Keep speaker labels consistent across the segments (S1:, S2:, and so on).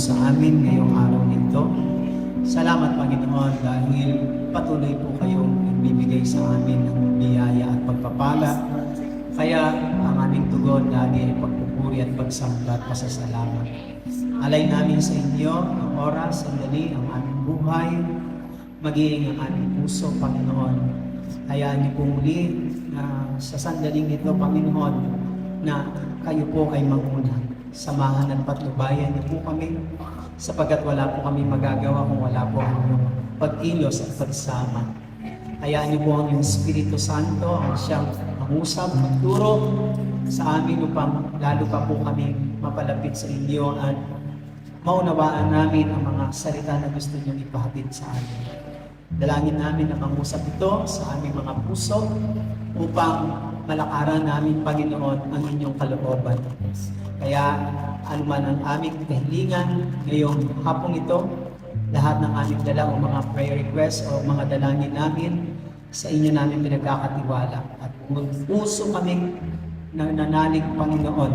S1: sa amin ngayong araw nito. Salamat, Panginoon, dahil patuloy po kayong nagbibigay sa amin ng biyaya at pagpapala. Kaya ang aming tugon lagi ay pagpupuri at pagsamba at pasasalamat. Alay namin sa inyo ang oras, sandali, ang aming buhay, magiging ang aming puso, Panginoon. Hayaan niyo po muli na sa sandaling ito, Panginoon, na kayo po ay manguna. Samahan at patnubayan niyo po kami, sapagkat wala po kami magagawa kung wala po ang inyong pagkilos at pagsama. Hayaan niyo po ang inyong Espiritu Santo, ang siyang mangusap, magturo sa amin upang lalo pa po kami mapalapit sa inyo at maunawaan namin ang mga salita na gusto niyo ipahatid sa amin. Dalangin namin na mangusap ito sa aming mga puso upang malakaran namin, Panginoon, ang inyong kalooban. Kaya anuman ang aming kahilingan ngayong hapong ito, lahat ng aming dala o mga prayer requests o mga dalangin namin, sa inyo namin pinagkakatiwala. At puso kaming nananalig, Panginoon,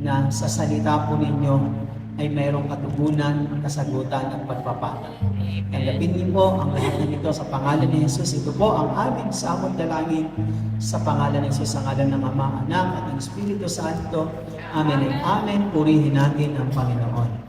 S1: na sa salita po ninyo ay mayroong katugunan, kasagutan at pagpapala. Tanggapin niyo po ang lahat ng ito sa pangalan ni Jesus. Ito po ang aming samot dalangin sa pangalan ni Jesus, ang ngalan ng Ama, Anak at ng Espiritu Santo. Amen and Amen. Purihin natin ang Panginoon.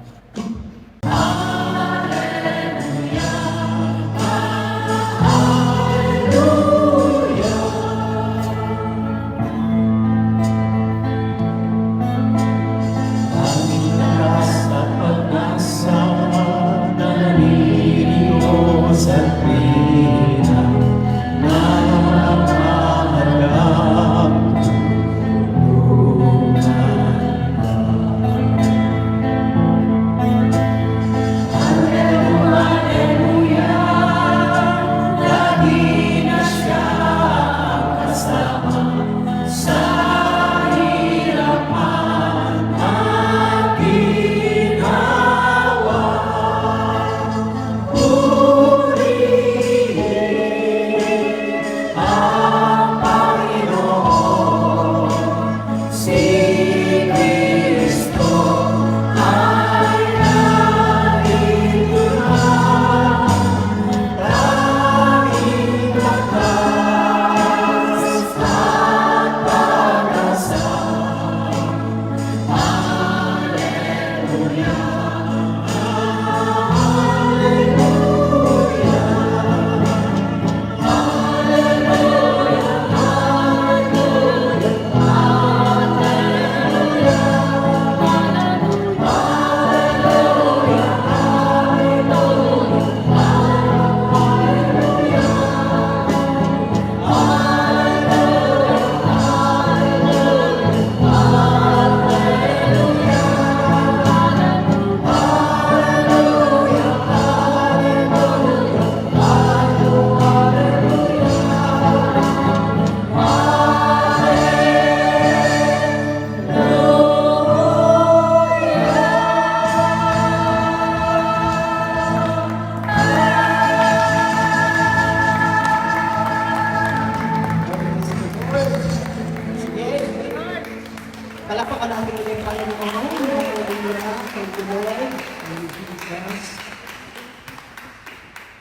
S1: Palapakan natin ulit ang Panginoon. Hallelujah. Thank you, Lord. Thank you, Jesus.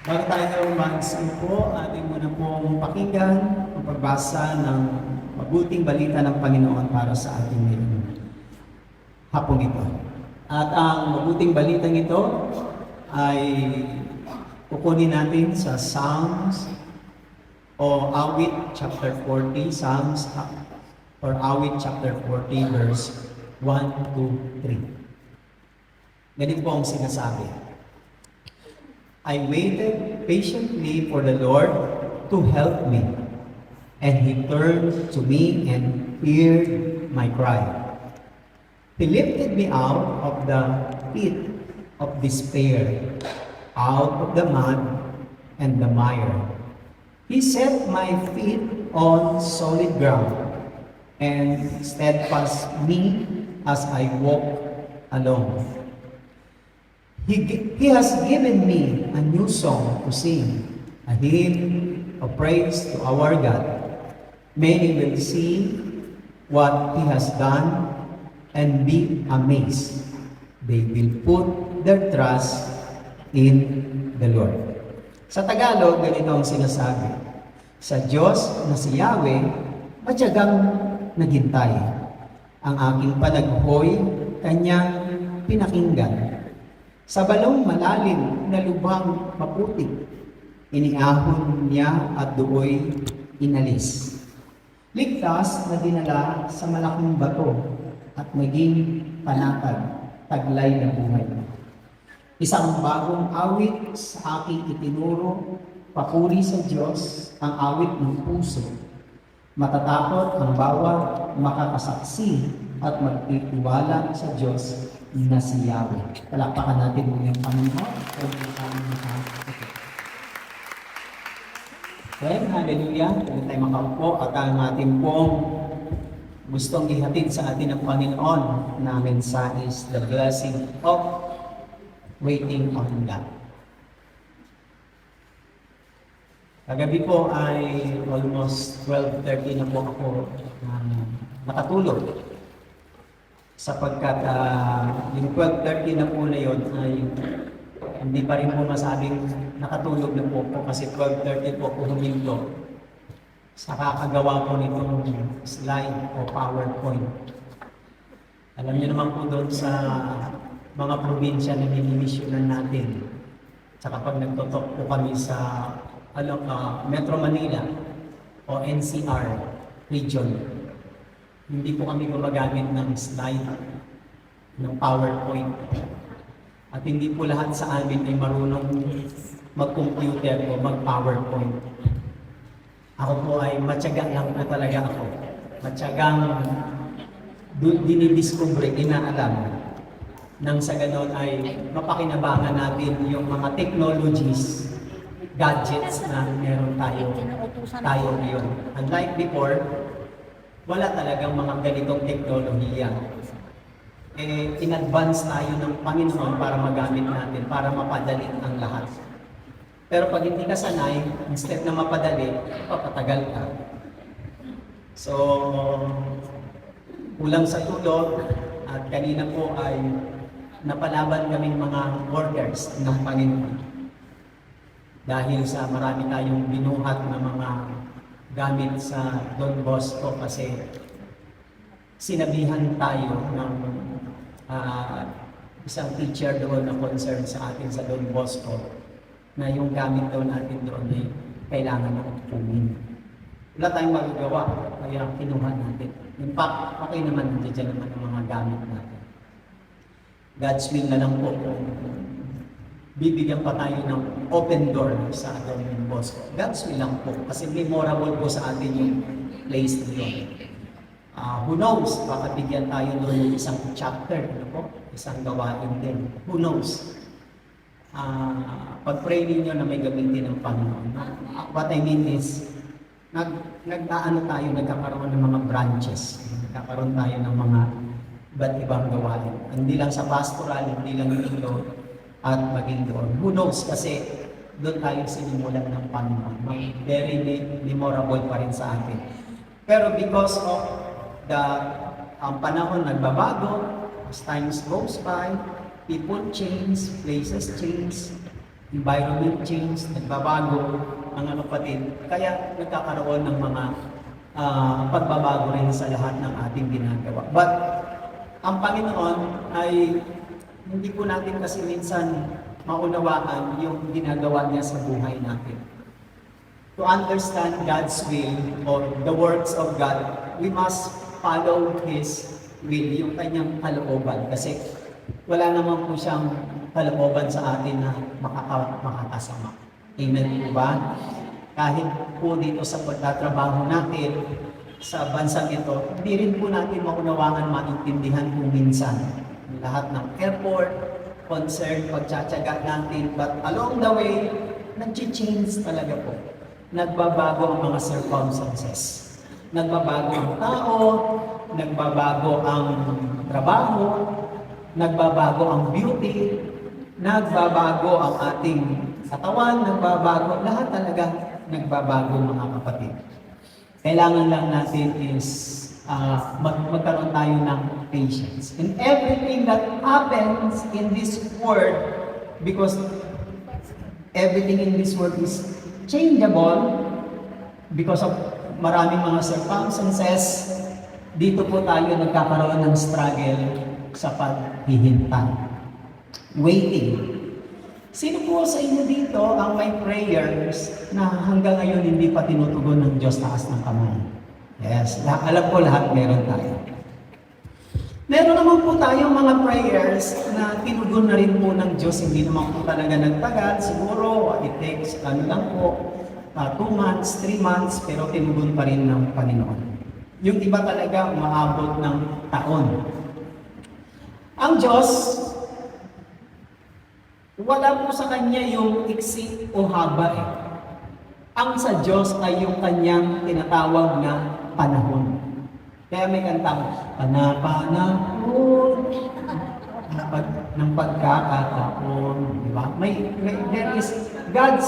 S1: Bago tayo mag-simpo, ating muna pong pakinggan ang pagbasa ng mabuting balita ng Panginoon para sa ating ngayon hapong ito. At ang mabuting balitang ito ay kukunin natin sa Psalms o Awit chapter 40, Psalms or Awit chapter 40 verse 1 to 3. Ganito po ang sinasabi. I waited patiently for the Lord to help me, and He turned to me and heard my cry. He lifted me out of the pit of despair, out of the mud and the mire. He set my feet on solid ground and steadfast me as I walk along. He has given me a new song to sing, a hymn of praise to our God. Many will see what He has done and be amazed. They will put their trust in the Lord. Sa Tagalog, ganito ang sinasabi. Sa Diyos na si Yahweh, matyagang naghintay. Ang aking panaghoy, kanyang pinakinggan. Sa balong malalim na lubhang maputik, iniahon niya at do'y inalis. Ligtas na dinala sa malaking bato at naging panatag, taglay na buhay. Isang bagong awit sa aking itinuro, papuri sa Diyos, ang awit ng puso. Matatakot ang bawat makakasaksi at magtitiwala sa Diyos na si Yahweh. Palakpakan natin muli ang Panginoon. Okay, hallelujah. Kaya tayo makaupo at ang ating pong gustong ihatid sa atin ng Panginoon na mensahe is the blessing of waiting on God. Kagabi po ay almost 12:30 na po ako nakatulog. Sapagkat yung 12:30 na po na yun ay hindi pa rin po masabing nakatulog na po kasi 12:30 po ako huminto sa kakagawa po nitong slide o PowerPoint. Alam niyo naman po doon sa mga probinsya na minimisyonan natin. Sa kapag nagtotok po kami sa Metro Manila o NCR region, hindi po kami gumagamit ng slide, ng PowerPoint. At hindi po lahat sa amin ay marunong mag-computer o mag-PowerPoint. Ako po ay matyaga lang po talaga ako. Matyagang dinidiscover, inaalam. Nang sa ganon ay mapakinabangan natin yung mga technologies, gadgets na meron tayo ngayon. Unlike before, wala talagang mga ganitong teknolohiya. In-advance tayo ng Panginoon para magamit natin, para mapadali ang lahat. Pero pag hindi ka sanay, instead na mapadali, papatagal ka. So, kulang sa tulog, at kanina po ay napalaban kaming mga workers ng Panginoon. Dahil sa marami tayong binuhat na mga gamit sa Don Bosco kasi sinabihan tayo ng isang teacher doon na concern sa atin sa Don Bosco na yung gamit daw natin doon ay kailangan na kunin. Wala tayong magagawa, kaya kinuha natin. In fact, okay naman, nandiyan naman ang mga gamit natin. God's will na lang po kung bibigyan pa tayo ng open door sa Don Bosco. God's will lang po, kasi memorable po sa atin yung place na yun. Who knows, baka bigyan tayo doon ng isang chapter, ano po? Isang gawain din. Who knows? Pag-pray ninyo na may gamitin ng Panginoon. What I mean is, nagkakaroon ng mga branches. Nagkakaroon tayo ng mga iba't ibang gawain. Hindi lang sa pastoral, hindi lang dito, at maging doon. Who knows? Kasi doon tayo sinimulan ng Panginoon. Very memorable pa rin sa atin. Pero because of ang panahon nagbabago, as times goes by, people change, places change, environment change, nagbabago, mga kapatid. Kaya nagkakaroon ng mga pagbabago rin sa lahat ng ating ginagawa. But ang Panginoon ay hindi po natin kasi minsan maunawaan yung ginagawa niya sa buhay natin. To understand God's will or the works of God, we must follow His will, yung kanyang kalooban. Kasi wala naman po siyang kalooban sa atin na makakasama. Amen po ba? Kahit po dito sa pagtatrabaho natin sa bansang ito, hindi rin po natin maunawaan, maintindihan kung minsan. Lahat ng effort, concern, pagtsatsaga natin, but along the way, nag-change talaga po. Nagbabago ang mga circumstances. Nagbabago ang tao, nagbabago ang trabaho, nagbabago ang beauty, nagbabago ang ating katawan, nagbabago, lahat talaga nagbabago mga kapatid. Kailangan lang natin is magkaroon tayo ng patience. And everything that happens in this world, because everything in this world is changeable because of maraming mga circumstances, dito po tayo nagkakaroon ng struggle sa paghihintay. Waiting. Sino po sa inyo dito ang may prayers na hanggang ngayon hindi pa tinutugon ng Diyos, taas ng kamay? Yes, alam ko lahat meron tayo. Meron naman po tayong mga prayers na tinugon na rin po ng Diyos, hindi naman po talaga nagtagal. Siguro, it takes, 2 months, 3 months, pero tinugon pa rin ng Panginoon. Yung iba talaga umaabot ng taon. Ang Diyos, wala po sa Kanya yung iksi o haba eh. Ang sa Diyos ay yung Kanyang tinatawag na panahon. Kaya may kantang, Panapanahon ng pagkakataon. Diba? There is, God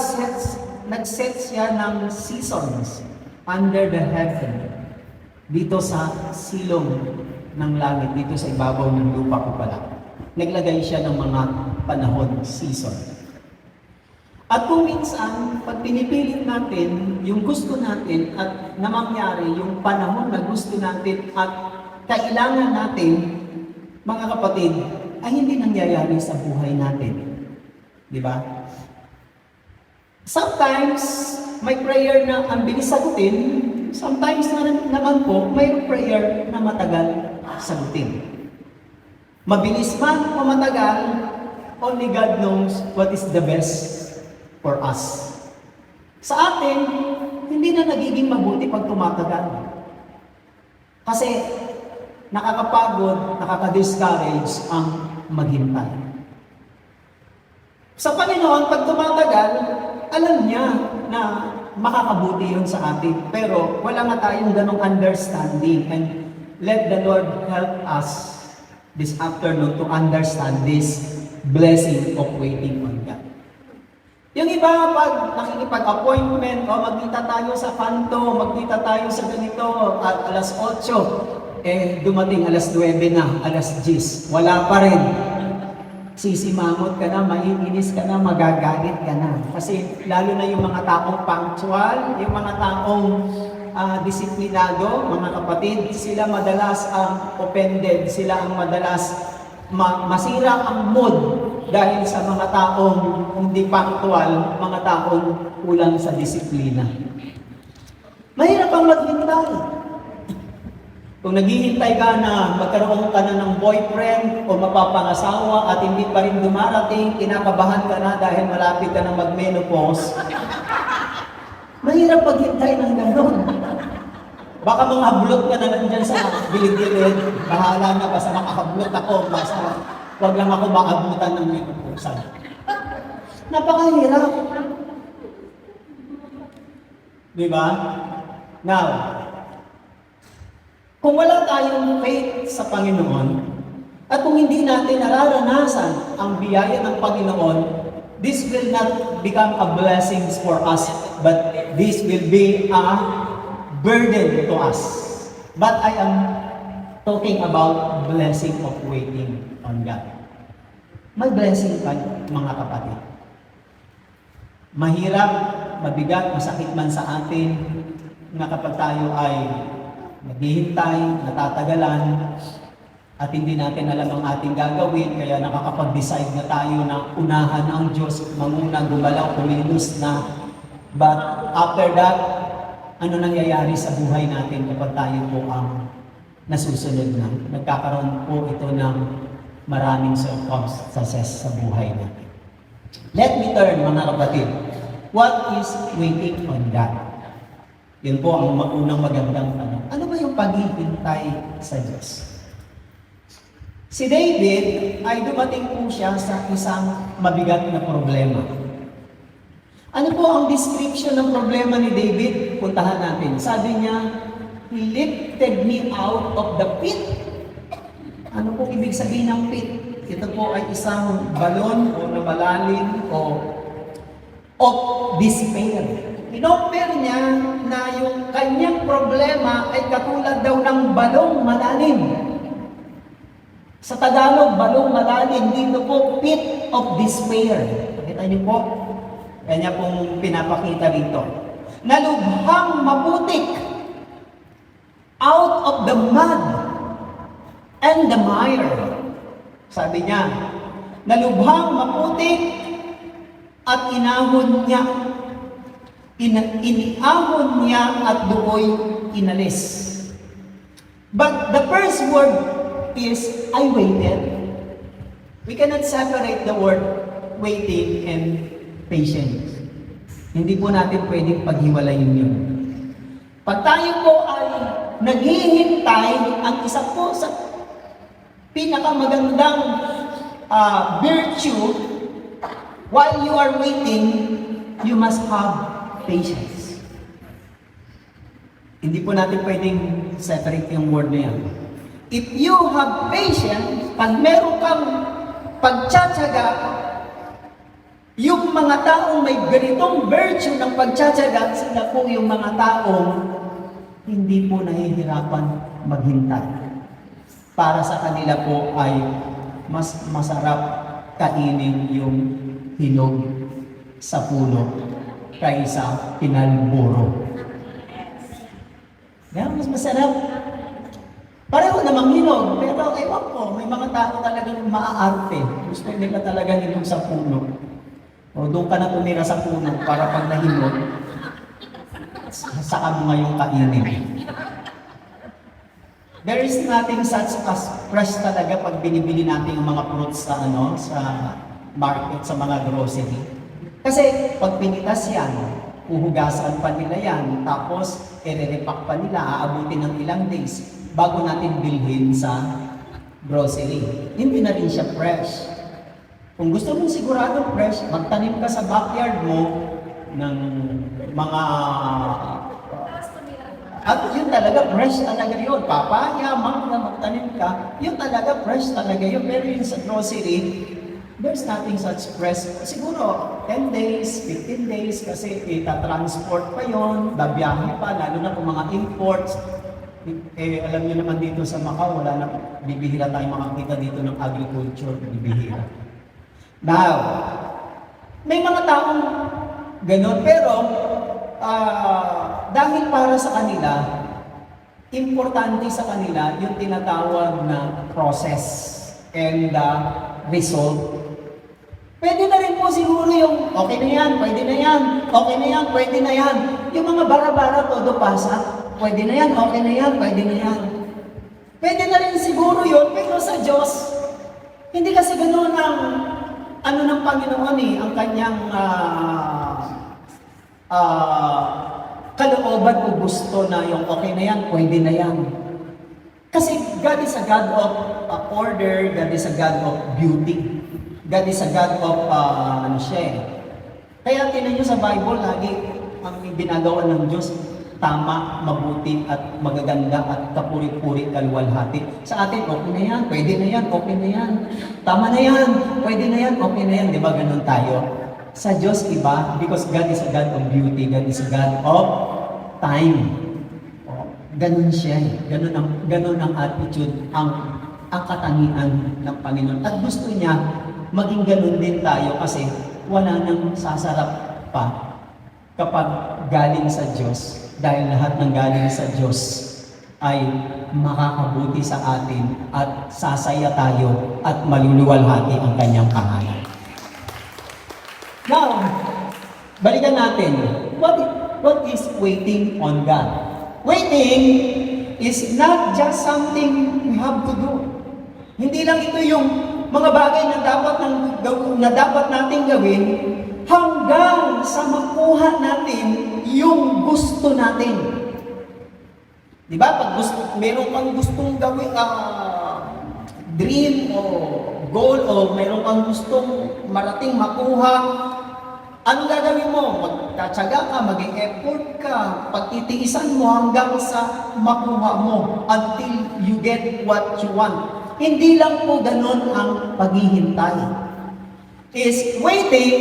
S1: nag-set siya ng seasons under the heaven. Dito sa silong ng langit, dito sa ibabaw ng lupa ko pala. Naglagay siya ng mga panahon, season. At kung minsan, pag pinipilit natin yung gusto natin at namangyari yung panahon na gusto natin at kailangan natin, mga kapatid, ay hindi nangyayari sa buhay natin. Di ba? Sometimes, may prayer na ang bilis sagutin. Sometimes naman po, may prayer na matagal sagutin. Mabilis man o matagal, only God knows what is the best for us. Sa atin, hindi na nagiging mabuti pag tumatagal. Kasi nakakapagod, nakaka-discourage ang maghintay. Sa Panginoon, pag tumatagal, alam niya na makakabuti yun sa atin. Pero wala nga tayong ganong understanding. And let the Lord help us this afternoon to understand this blessing of waiting on God. Yung iba, pag nakikipag-appointment, o magkita tayo sa kanto, magkita tayo sa ganito, at alas 8, dumating alas 9 na, alas 10, wala pa rin. Sisimangot ka na, maiinis ka na, magagalit ka na. Kasi lalo na yung mga taong punctual, yung mga taong disiplinado, mga kapatid, sila madalas ang offended, sila ang madalas masira ang mood dahil sa mga taong hindi punctual, mga taong kulang sa disiplina. Mahirap ang maghintay. Kung naghihintay ka na magkaroon ka na ng boyfriend o mapapangasawa at hindi pa rin dumarating, kinakabahan ka na dahil malapit ka na mag-menopause, mahirap maghintay ng gano'n. Baka mga blot ka na lang dyan sa gilid-gilid, bahala na, basta makakablot ako, basta wag lang ako maabutan ng menopause. Napakahirap. Diba? Now, kung wala tayong faith sa Panginoon, at kung hindi natin nararanasan ang biyaya ng Panginoon, this will not become a blessing for us, but this will be a burden to us. But I am talking about blessing of waiting on God. May blessing pa, mga kapatid. Mahirap, mabigat, masakit man sa atin na kapag tayo ay naghihintay, natatagalan, at hindi natin alam ang ating gagawin, kaya nakakapag-decide na tayo na unahan ang Diyos, manguna, gumalaw, kumilos na. But after that, ano nangyayari sa buhay natin kapag tayo po ang nasusunod na? Nagkakaroon po ito ng maraming circumstances sa buhay natin. Let me turn, mga kapatid. What is waiting on God? Yun po ang unang magandang tanong. Ano ba yung paghihintay sa Diyos? Si David ay dumating po siya sa isang mabigat na problema. Ano po ang description ng problema ni David? Puntahan natin. Sabi niya, He lifted me out of the pit. Ano po ibig sabihin ng pit? Ito po ay isang balon o na malalim o of despair. Kinompare niya na yung kanyang problema ay katulad daw ng balong malalim. Sa Tagalog, balong malalim, dito po, pit of despair. Nakita niyo po? Kanya pong pinapakita rito. Nalubhang maputik out of the mud and the mire. Sabi niya, nalubhang maputik at inahon niya. Iniahon niya at do'y inalis. But the first word is, I waited. We cannot separate the word waiting and patience. Hindi po natin pwedeng paghiwalayin yun. Pag tayo po ay naghihintay, ang isa po sa pinakamagandang virtue, while you are waiting, you must have patience. Hindi po natin pwedeng separate yung word na yan. If you have patience, pag meron kang pagtsatsaga, yung mga taong may ganitong virtue ng pagtsatsaga, sila po yung mga taong hindi po nahihirapan maghintay. Para sa kanila po ay mas masarap kainin yung hinog sa puno kaysa pinalburo. Kaya mas masarap. Pareho namang hinog, pero ewan ko, may mga tao talagang maaarte. Gusto nila talaga hinog sa puno. O doon ka na tumira sa puno para pag nahinog, saka mo ngayong kainin. There is nothing such as fresh talaga pag binibili natin yung mga fruits sa sa market, sa mga grocery. Kasi pag pinitas yan, uhugasan pa nila yan, tapos i-repack pa nila, aabutin ng ilang days bago natin bilhin sa grocery. Hindi na rin siya fresh. Kung gusto mong siguradong fresh, magtanim ka sa backyard mo ng mga at yun talaga, fresh talaga yun. Papaya, mangga, magtanim ka, yun talaga, fresh talaga yun. Pero yun sa grocery, there's nothing such fresh. Siguro, 10 days, 15 days, kasi itatransport pa yun, babiyahe pa, lalo na kung mga imports. Alam niyo naman dito sa Macau, wala na, bibihira tayong makakita dito ng agriculture, bibihira. Now, may mga taong ganun, pero dahil para sa kanila, importante sa kanila yung tinatawag na process and result. Pwede na rin po siguro yung okay na yan, pwede na yan, okay na yan, pwede na yan. Yung mga bara-bara todo pasa, pwede na yan, okay na yan, pwede na yan. Pwede na rin siguro yun, pero sa Diyos, hindi kasi ganoon ang ng Panginoon ang kanyang kalooban o gusto na yung okay na yan, pwede na yan. Kasi God is a God of order, God is a God of beauty. God is a God of Kaya tinan nyo sa Bible, lagi ang binagawa ng Diyos, tama, mabuti, at magaganda, at kapuri-puri, kaluwalhati. Sa atin, okay na yan, pwede na yan, okay na yan. Tama na yan, pwede na yan, okay na yan. Di ba ganun tayo? Sa Diyos iba, because God is a God of beauty, God is a God of time. Ganun siya. Ganun ang attitude, ang katangian ng Panginoon. At gusto niya, maging ganun din tayo kasi wala nang sasarap pa kapag galing sa Diyos. Dahil lahat ng galing sa Diyos ay makakabuti sa atin at sasaya tayo at maluluwalhati ang kanyang pangalan. Now, balikan natin. What is waiting on God? Waiting is not just something we have to do. Hindi lang ito yung mga bagay na dapat nating gawin hanggang sa makuha natin yung gusto natin. Di ba? Pag meron kang gustong gawin, dream o goal o meron kang gustong marating makuha, ano gagawin mo? Magtatsaga ka, maging effort ka, pagtitiisan mo hanggang sa makuha mo until you get what you want. Hindi lang po ganun ang paghihintay. Waiting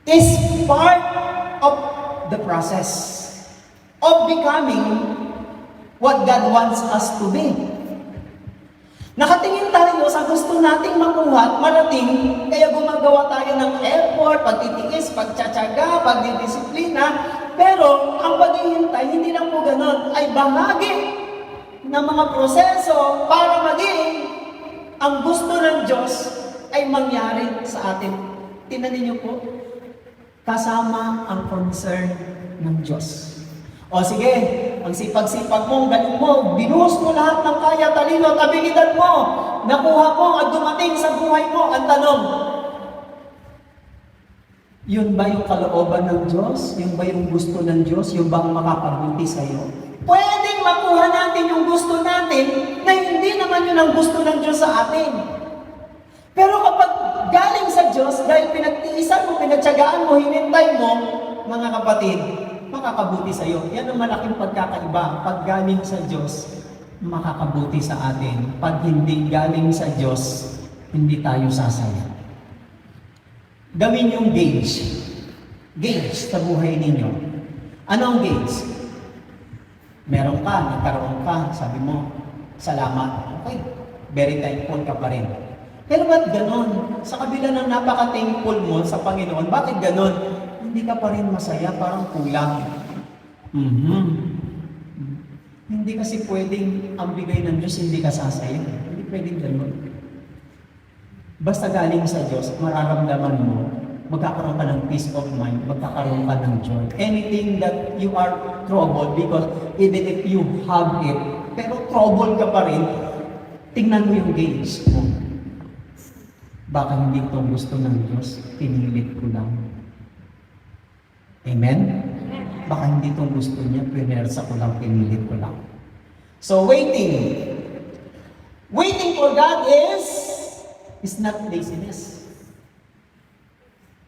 S1: is part
S2: of the process of becoming what God wants us to be. Nakatingin tayo sa gusto nating makuha at marating, kaya gumagawa tayo ng effort, pagtitiis, pagtsatsaga, pagdidisiplina, pero ang paghihintay, hindi lang po ganun, ay bahagi ng mga proseso para maging ang gusto ng Diyos ay mangyari sa atin. Tingnan niyo po, kasama ang concern ng Diyos. O sige, ang sipag-sipag mo, ang galing mo, binuhos mo lahat ng kaya, talino at abilidad mo, nakuha mo at dumating sa buhay mo. Ang tanong, yun ba yung kalooban ng Diyos? Yun ba yung gusto ng Diyos? Yun ba ang makakabuti sa'yo? Pwedeng makuha natin yung gusto natin na hindi naman yun ang gusto ng Diyos sa atin. Pero kapag galing sa Diyos, dahil pinagtiisan mo, pinagtsagaan mo, hinintay mo, mga kapatid, makakabuti sa iyo. Yan ang malaking pagkakaiba. Pag galing sa Diyos, makakabuti sa atin. Pag hindi galing sa Diyos, hindi tayo sasaya. Gawin yung gauge. Gauge sa buhay ninyo. Ano ang gauge? Meron ka, nagkaroon ka, sabi mo, salamat. Okay, very thankful ka pa rin. Pero ba't ganon? Sa kabila ng napaka-thankful mo sa Panginoon, bakit ganon? Hindi ka pa rin masaya, parang kulang. Hindi kasi pwedeng ang bigay ng Diyos, hindi ka sasaya. Hindi pwedeng gano'n. Basta galing sa Diyos, mararamdaman mo, magkakaroon ka ng peace of mind, magkakaroon ka ng joy. Anything that you are troubled, because even if you have it, pero troubled ka pa rin, tingnan mo yung gauge mo. Baka hindi itong gusto ng Diyos, pinilit ko lang. Amen? Baka hindi itong gusto niya, pinersa ko lang, pinilit ko lang. So, waiting. Waiting for God is not laziness.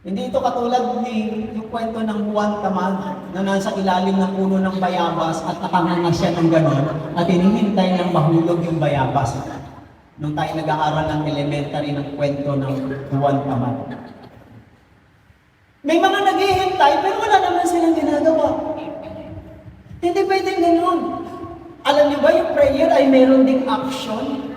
S2: Hindi ito katulad ni yung kwento ng Juan Tamad na nasa ilalim ng puno ng bayabas at nakanganga siya ng gano'n at hinihintay ng mahulog yung bayabas. Nung tayo nag-aaral ng elementary ng kwento ng Juan Tamad. May mga naghihintay, pero wala naman silang ginagawa. Hindi pwedeng gano'n. Alam niyo ba, yung prayer ay meron ding action.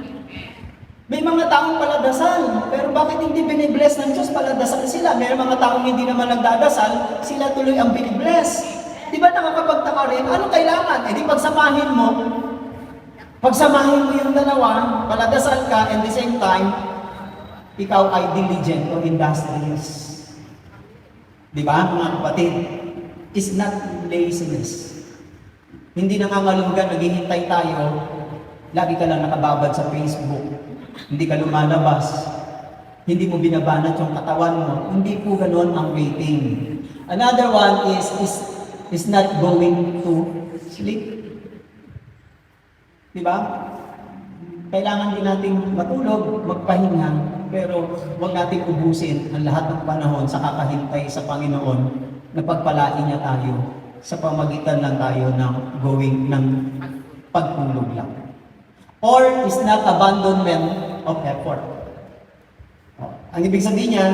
S2: May mga taong paladasal, pero bakit hindi binibless ng Diyos? Paladasal sila. May mga taong hindi naman nagdadasal, sila tuloy ang binibless. Di ba nakakapagtaka rin? Ano kailangan? Eh di pagsamahin mo. Pagsamahin mo yung dalawa, paladasal ka, and the same time, ikaw ay diligent o industrious. Di ba, mga kapatid? It's not laziness. Hindi nangangalunggan, naghihintay tayo, lagi ka lang nakababad sa Facebook, hindi ka lumalabas, hindi mo binabanat yung katawan mo, hindi po ganoon ang waiting. Another one is not going to sleep. Di ba? Kailangan din nating matulog, magpahinga, pero huwag nating ubusin ang lahat ng panahon sa kakahintay sa Panginoon na pagpalain niya tayo sa pamagitan lang tayo ng pagtulog lang. Or is not abandonment of effort. Ang ibig sabihin niyan,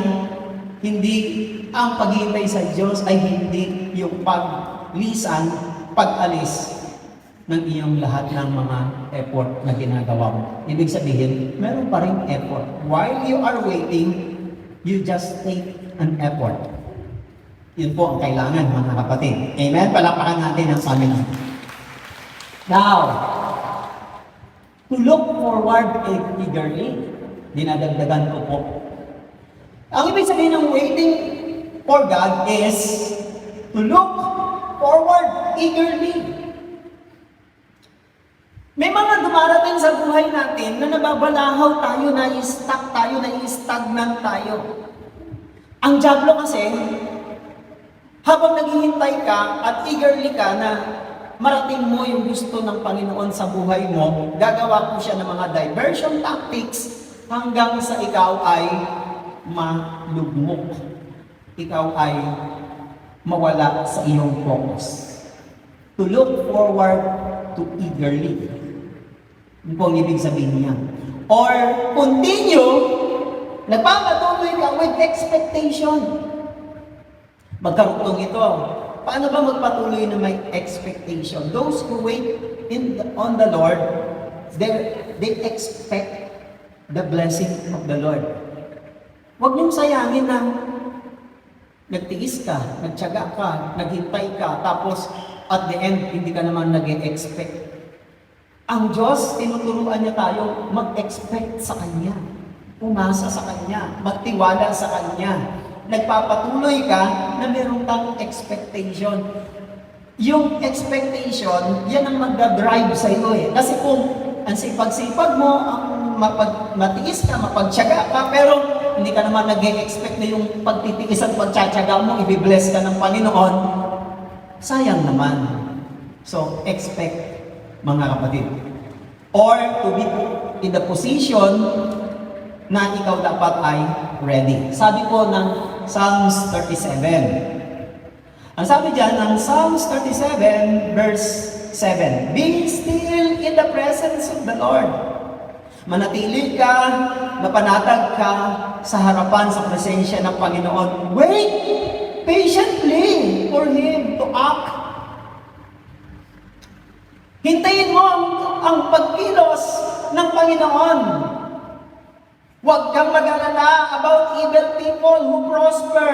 S2: hindi ang paghihintay sa Diyos ay hindi yung paglisan, pag-alis ng iyong lahat ng mga effort na ginagawa mo. Ibig sabihin, meron pa rin effort. While you are waiting, you just take an effort. Yun po ang kailangan, mga kapatid. Amen? Palakpakan natin ang Panginoon. Now, to look forward eagerly, dinadagdagan ko po. Ang ibig sabihin ng waiting for God is to look forward eagerly. May mga dumarating sa buhay natin na nababalahaw tayo, na-stuck tayo, na-stagnant tayo. Ang dyablo kasi, habang naghihintay ka at eagerly ka na marating mo yung gusto ng Panginoon sa buhay mo, gagawa po siya ng mga diversion tactics hanggang sa ikaw ay malugmok. Ikaw ay mawala sa iyong focus. To look forward to eagerly. Ano po ang ibig sabihin niya? Or continue, nagpapatuloy ka with expectation. Magkarugtong ito. Paano ba magpatuloy na may expectation? Those who wait on the Lord, they expect the blessing of the Lord. Huwag niyong sayangin na nagtiis ka, nagtiyaga ka, naghintay ka, tapos at the end, hindi ka naman nag-expect. Ang Diyos, tinuturuan niya tayo mag-expect sa Kanya. Umasa sa Kanya, magtiwala sa Kanya. Nagpapatuloy ka na meron kang expectation. Yung expectation, yan ang magdadrive sa iyo eh. Kasi kung ang sipag-sipag mo, ang matiis ka, mapagtiyaga ka, pero hindi ka naman nag-expect na yung pagtitiis at pagtsatsaga mo, i-bless ka ng Panginoon, sayang naman. So, expect, mga kapatid. Or to be in the position na ikaw dapat ay ready. Sabi po ng Psalms 37. Ang sabi dyan ng Psalms 37 verse 7, "Be still in the presence of the Lord." Manatili ka, mapanatag ka sa harapan, sa presensya ng Panginoon. Wait patiently for Him to act. Hintayin mo ang pagkilos ng Panginoon. Huwag kang mag-alala about evil people who prosper.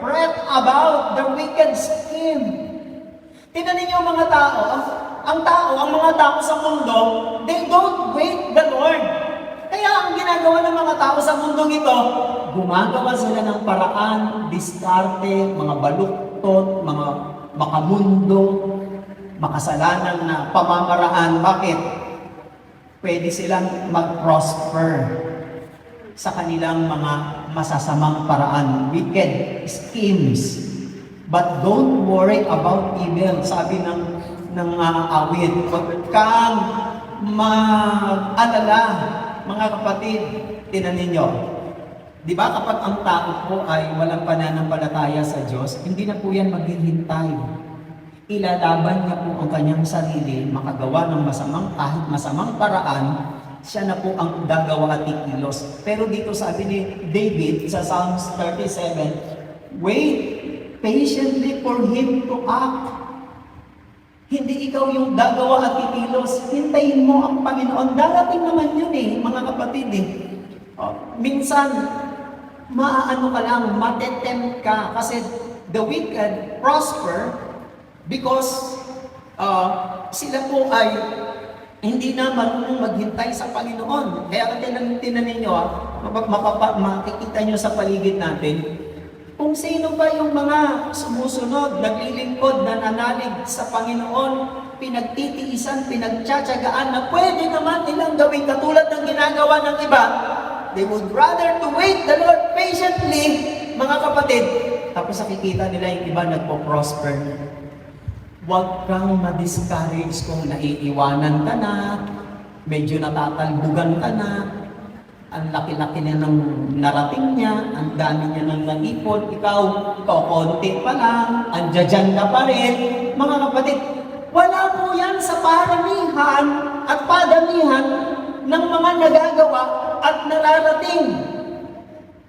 S2: Fret about the wicked scheme. Tingnan ninyo mga tao, ang mga tao sa mundo, they don't wait the Lord. Kaya ang ginagawa ng mga tao sa mundong ito, gumagawa sila ng paraan, diskarte, mga baluktot, mga makamundo, makasalanan na pamamaraan. Bakit? Pwede silang mag-prosper sa kanilang mga masasamang paraan, wicked schemes. But don't worry about evil. Sabi ng awit, huwag kang mag-alala, mga kapatid. Tinan ninyo, di ba kapag ang tao po ay walang pananampalataya sa Diyos, hindi na po yan maghihintay. Ilalaban niya po ang kanyang sarili, makagawa ng kahit masamang paraan, siya na po ang gagawa at ikilos. Pero dito sabi ni David sa Psalms 37, wait patiently for Him to act. Hindi ikaw yung gagawa at ikilos. Hintayin mo ang Panginoon. Darating naman yun eh, mga kapatid eh. Minsan, maaano ka lang, matetempt ka. Kasi the wicked prosper because sila po ay hindi na marunong maghintay sa Panginoon. Kaya tinan ninyo, makikita nyo sa paligid natin, kung sino ba yung mga sumusunod, naglilingkod, nananalig sa Panginoon, pinagtitiisan, pinagtsatsagaan na pwede naman nilang gawin katulad ng ginagawa ng iba, they would rather to wait the Lord patiently, mga kapatid. Tapos nakikita nila yung iba nagpo-prosper. Huwag kang ma-discourage kung naiiwanan ka na, medyo natatalbugan ka na, ang laki-laki niya ng narating niya, ang dami niya ng nangipon, ikaw, konti pa lang, andyan ka pa rin. Mga kapatid, wala po yan sa paramihan at padamihan ng mga nagagawa at nararating.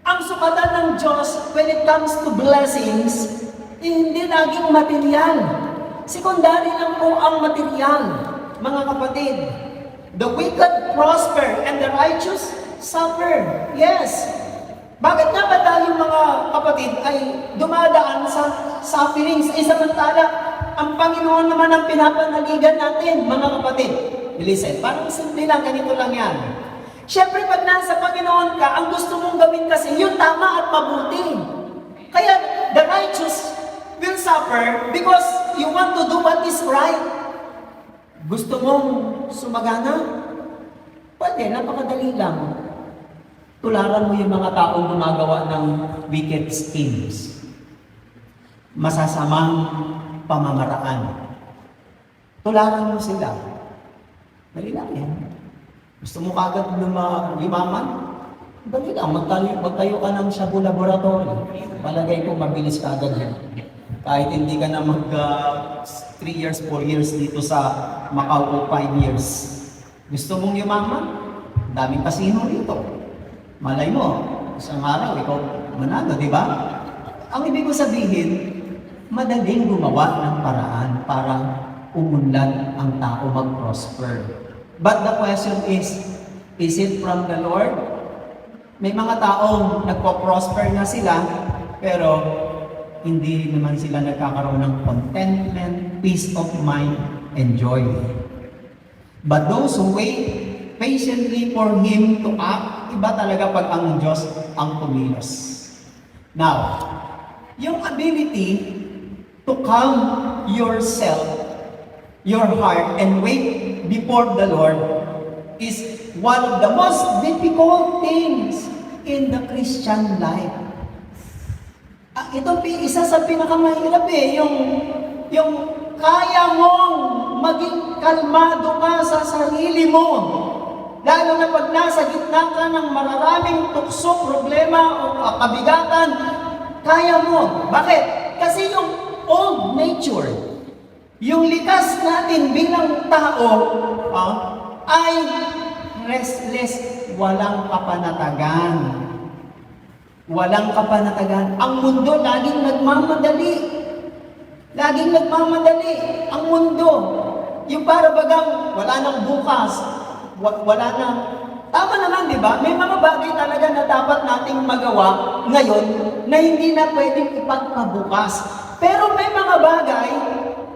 S2: Ang sukatan ng Diyos when it comes to blessings, hindi laging material. Sekundary lang po ang material, mga kapatid. The wicked prosper and the righteous suffer. Yes. Bakit nga ba tayong mga kapatid ay dumadaan sa sufferings? Samantala, ang Panginoon naman ang pinapanaligan natin, mga kapatid. Listen, parang simple lang, ganito lang yan. Siyempre, pag nasa Panginoon ka, ang gusto mong gawin kasi, yung tama at mabuti. Kaya, the righteous will suffer because you want to do what is right. Gusto mong sumagana? Pwede, napakadali lang. Tularan mo yung mga taong gumagawa ng wicked schemes. Masasamang pamamaraan. Tularan mo sila. Dali lang yan. Gusto mo kagad lumaman? Dali lang, magtayo ka ng Shabu Laboratory. Palagay ko, mabilis kagad yan. Kahit hindi ka na 3 years, 4 years dito sa Macau o 5 years. Gusto mong yumaman? Daming kasino rito. Malay mo, isang araw, ikaw manalo, di ba? Ang ibig ko sabihin,
S1: madaling gumawa ng paraan para umunlad ang tao mag-prosper. But the question is it from the Lord? May mga taong nagpo-prosper na sila, pero hindi naman sila nagkakaroon ng contentment, peace of mind, and joy. But those who wait patiently for Him to act, iba talaga pag ang Diyos ang kumilos. Now, yung ability to calm yourself, your heart, and wait before the Lord is one of the most difficult things in the Christian life. Ito isa sa pinakamahirap yung kaya mong maging kalmado ka sa sarili mo. Lalo na pag nasa gitna ka ng mararaming tukso, problema o kabigatan, kaya mo. Bakit? Kasi yung old nature, yung likas natin bilang tao, ay restless, walang kapanatagan. Walang kapanatagan. Ang mundo laging nagmamadali. Laging nagmamadali. Ang mundo. Yung para bagang wala nang bukas. Wala nang... Tama naman, di ba? May mga bagay talaga na dapat nating magawa ngayon na hindi na pwedeng ipagpabukas. Pero may mga bagay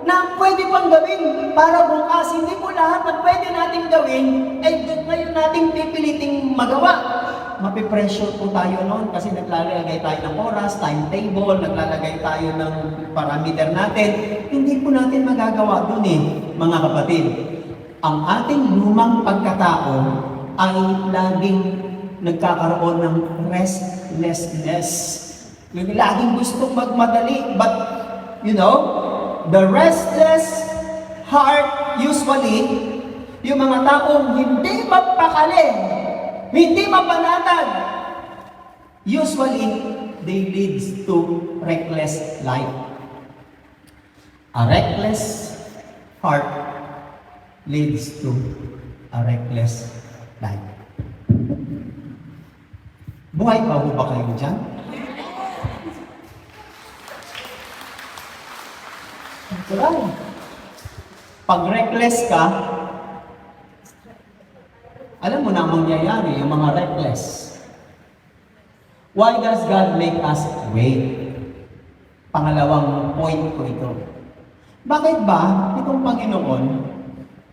S1: na pwede pang gawin para bukas. Hindi po lahat na pwede nating gawin ay ngayon nating pipiliting magawa. Mapipressure po tayo noon kasi naglalagay tayo ng oras, timetable, naglalagay tayo ng parameter natin. Hindi po natin magagawa doon mga kapatid. Ang ating lumang pagkatao ay laging nagkakaroon ng restlessness. Yung laging gustong magmadali. But, the restless heart usually, yung mga taong hindi mapakali, hindi mapanatag, usually, they leads to reckless life. A reckless heart leads to a reckless life. Buhay pa ba kayo dyan? Natural. Pag reckless ka, alam mo na ang mangyayari, yung mga reckless. Why does God make us wait? Pangalawang point ko ito. Bakit ba itong Panginoon,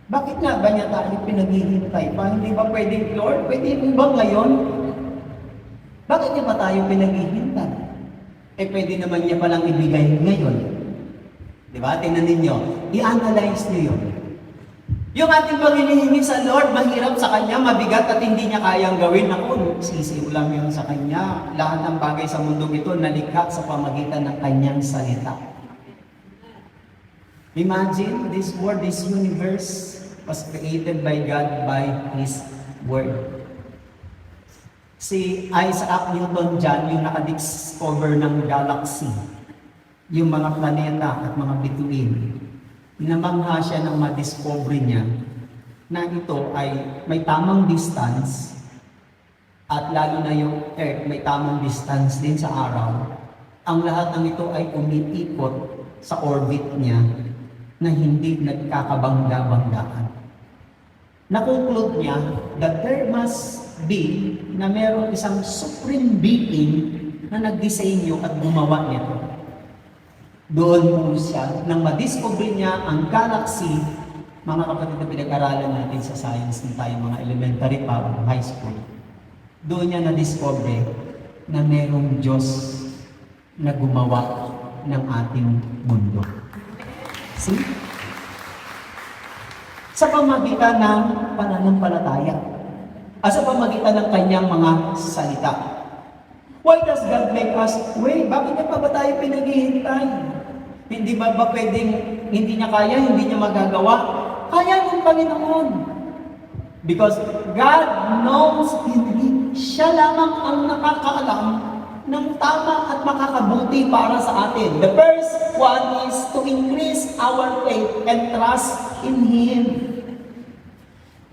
S1: bakit nga ba niya tayo pinaghihintay pa? Hindi ba pwedeng, Lord, pwede mo ba ngayon? Bakit niya ba tayo pinaghihintay? Pwede naman niya palang ibigay ngayon. Diba? Tingnan ninyo. I-analyze niyo yun. Yung ating panghihingi sa Lord, mahirap sa Kanya, mabigat at hindi niya kayang gawin. Ako, sisiw lang yun sa Kanya. Lahat ng bagay sa mundong ito, nalikha sa pamagitan ng Kanyang salita. Imagine, this world, this universe was created by God by His Word. Si Isaac Newton dyan, yung nakadiscover ng galaxy, yung mga planeta at mga bituin, namangha siya ng madiscover niya na ito ay may tamang distance at lalo na yung Earth may tamang distance din sa araw. Ang lahat ng ito ay umiikot sa orbit niya na hindi nagkakabangga-banggaan. Nakonclude niya that there must be na meron isang supreme being na nagdisenyo at gumawa nito. Doon po siya, nang madiscover niya ang galaxy, mga kapatid na pinag-aralan natin sa science ng tayo, mga elementary pa o high school. Doon niya na-discover na merong Diyos na gumawa ng ating mundo. See? Sa pamagitan ng pananampalataya, sa pamagitan ng kanyang mga salita. Why does God make us wait? Bakit niya pa ba tayo pinaghihintay? Hindi ba pwedeng hindi niya kaya, hindi niya magagawa? Kaya ng Panginoon. Because God knows siya lamang ang nakakaalam ng tama at makakabuti para sa atin. The first one is to increase our faith and trust in Him.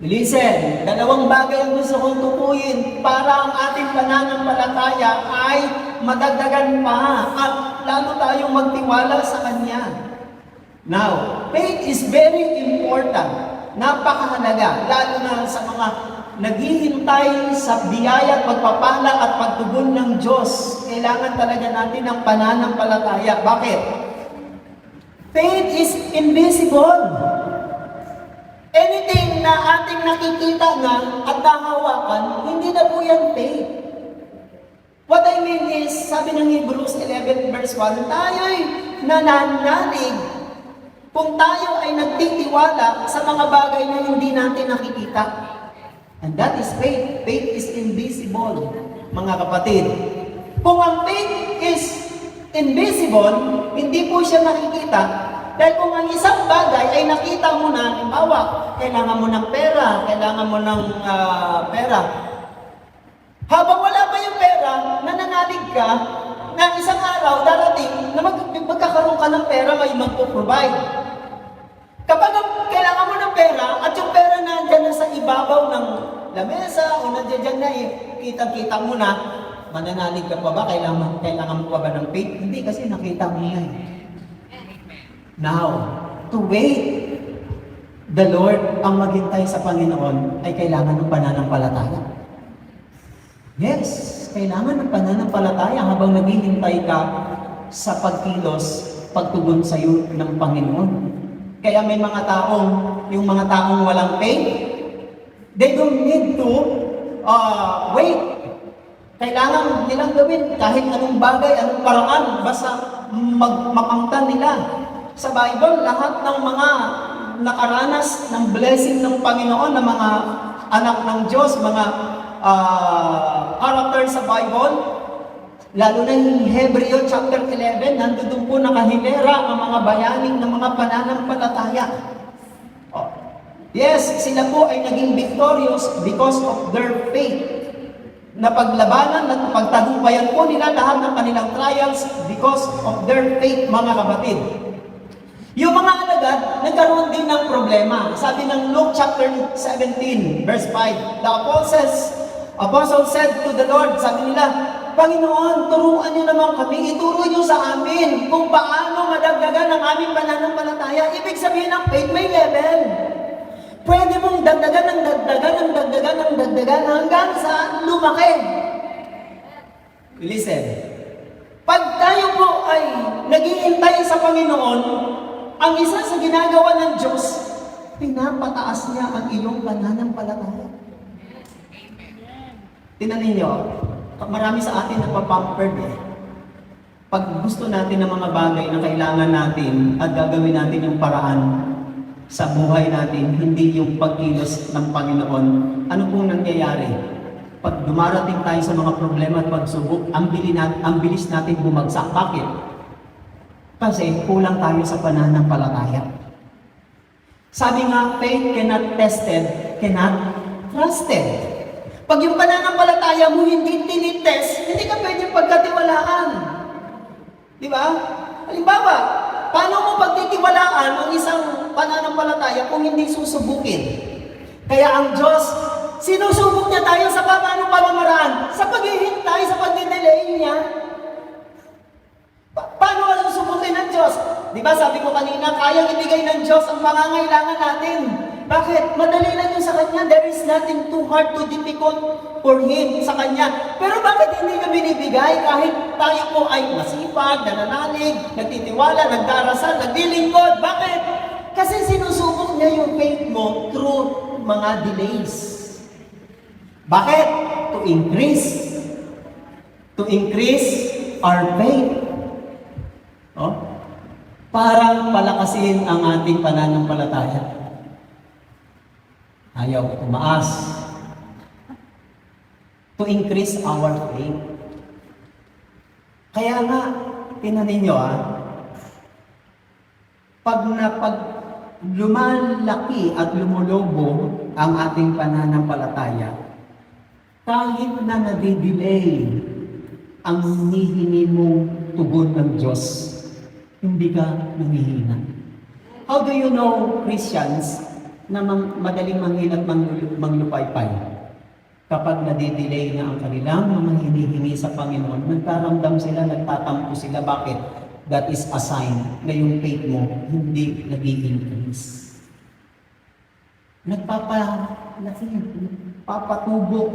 S1: Listen, dalawang bagay ang gusto kong tukuyin para ang ating pananampalataya ay
S2: madagdagan pa at lalo tayong magtiwala sa Kanya. Now, faith is very important. Napakahalaga, lalo na sa mga naghihintay sa biyaya at pagpapala at pagtugon ng Diyos. Kailangan talaga natin ng pananampalataya. Bakit? Faith is invisible. Anything na ating nakikita nga at nahawakan, hindi na po yan faith. What I mean is, sabi ng Hebrews 11 verse 1, tayo'y nananalig kung tayo ay nagtitiwala sa mga bagay na hindi natin nakikita. And that is faith. Faith is invisible, mga kapatid. Kung ang faith is invisible, hindi po siya nakikita. Dahil kung ang isang bagay ay nakita mo na, halimbawa, kailangan mo ng pera, kailangan mo ng pera. Habang wala pa yung pera, nananalig ka, na isang araw darating na magkakaroon ka ng pera, may magpo-provide. Kapag kailangan mo ng pera at yung pera nandiyan na sa ibabaw ng lamesa o nandiyan na kitang-kita mo na, mananalig ka pa ba? Kailangan mo pa ba ng faith? Hindi, kasi nakita mo na. Now, to wait the Lord, ang maghintay sa Panginoon ay kailangan ng pananampalataya. Yes, kailangan ng pananampalataya habang naghihintay ka sa pagkilos, pagtugon sa iyo ng Panginoon. Kaya may mga yung mga taong walang faith, they don't need to wait. Kailangan nilang gawin kahit anong bagay, anong paraan, basta makamtan nila. Sa Bible, lahat ng mga nakaranas ng blessing ng Panginoon, ng mga anak ng Diyos, mga character sa Bible, lalo na yung Hebreo chapter 11, nandun po nakahilera ang mga bayaning ng mga pananampalataya. Yes, sila po ay naging victorious because of their faith. Napaglabanan at pagtagumpayan po nila lahat ng kanilang trials because of their faith, mga kapatid. Yung mga alagad, nagkaroon din ng problema. Sabi ng Luke chapter 17, verse 5, the apostle said to the Lord, sabi nila, Panginoon, turuan niyo naman kami, ituro niyo sa amin kung paano madagdagan ang aming pananampalataya. Ibig sabihin ng faith, may level. Pwede mong dagdagan hanggang sa lumaki. Listen, pag tayo po ay naghihintay sa Panginoon, ang isa sa ginagawa ng Diyos, pinapataas niya ang iyong pananampalataya. Tinanin niyo, marami sa atin napapampered eh. Pag gusto natin ng mga bagay na kailangan natin at gagawin natin yung paraan sa buhay natin, hindi yung pagkilos ng Panginoon, ano pong nangyayari? Pag dumarating tayo sa mga problema at pagsubok, ang bilis natin bumagsak. Bakit? Kasi kulang tayo sa pananampalataya. Sabi nga, faith cannot tested, cannot trusted. Pag yung pananampalataya mo hindi tinitest, hindi ka pwede pagkatiwalaan. Di ba? Halimbawa, paano mo pagtitiwalaan ang isang pananampalataya kung hindi susubukin? Kaya ang Diyos, sinusubok niya tayo sa paano pamamaraan? Sa paghihintay, sa pagdidelay niya. Paano ka susubukin ng Diyos? Di ba sabi ko kanina, kayang ibigay ng Diyos ang pangangailangan natin. Bakit? Madali lang yun sa Kanya. There is nothing too hard, too difficult for Him sa Kanya. Pero bakit hindi niya binibigay kahit tayo po ay masipag, nananalig, nagtitiwala, nagdarasal, naglilingkod? Bakit? Kasi sinusubok niya yung faith mo through mga delays. Bakit? To increase our faith. Parang palakasin ang ating pananampalataya. Ayaw tumaas. To increase our faith. Kaya nga, tinanin nyo pag lumalaki at lumulobo ang ating pananampalataya, kahit na nadidelay ang hinihingi mong tugon ng Diyos, hindi ka nanghihina. How do you know, Christians, na madaling manghina at manglupaypay?
S1: kapag nadidelay na ang kanilang mga hinihingi sa Panginoon, nagtaramdam sila, nagtatampo sila. Bakit? That is a sign na yung faith mo hindi nag-i-increase. Nagpapatubo,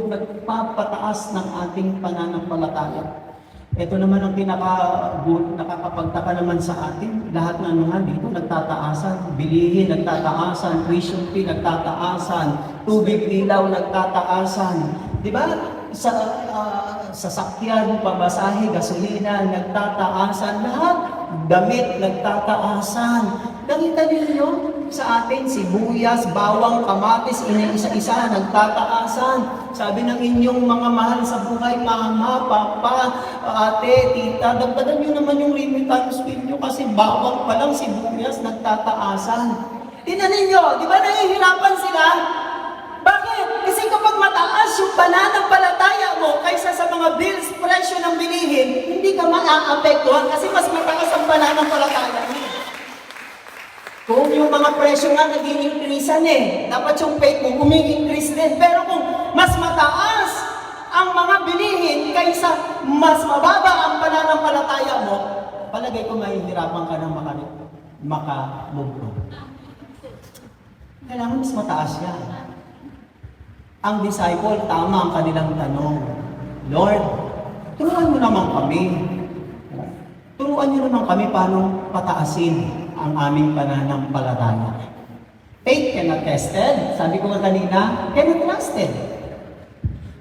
S1: nagpapataas ng ating pananampalataya. Ito naman ang nakakapagtaka naman sa atin. Lahat na nga dito nagtataasan. Bilihin, nagtataasan. Tuition fee, nagtataasan. Tubig, ilaw, nagtataasan. Di ba? Sa sasakyan, pamasahe, gasolina, nagtataasan. Lahat. Damit, nagtataasan. Nakita ninyo sa atin, sibuyas, bawang, kamatis, isa-isa, nagtataasan. Sabi ng inyong mga mahal sa buhay, mama, papa, ate, tita, dagdagan nyo naman yung remittance bill nyo kasi bawang pa lang, sibuyas, nagtataasan. Tingnan ninyo, di ba nahihirapan sila? Bakit? Kasi kapag mataas yung pananampalataya mo kaysa sa mga bills, presyo ng bilihin, hindi ka maaapektuhan kasi mas mataas ang pananampalataya mo. Kung yung mga presyo nga nag-i-increasean dapat yung faith mo umi-increase din. Pero kung mas mataas ang mga bilihin kaysa mas mababa ang pananampalataya mo, palagay ko mahihirapan ka ng makamove on. Kailangan mas mataas yan. Ang disciple, tama ang kanilang tanong. Lord, turuan mo naman kami. Turuan niyo naman kami paano pataasin ang aming pananampalataya. Faith cannot tested. Sabi ko nga kanina, cannot trusted.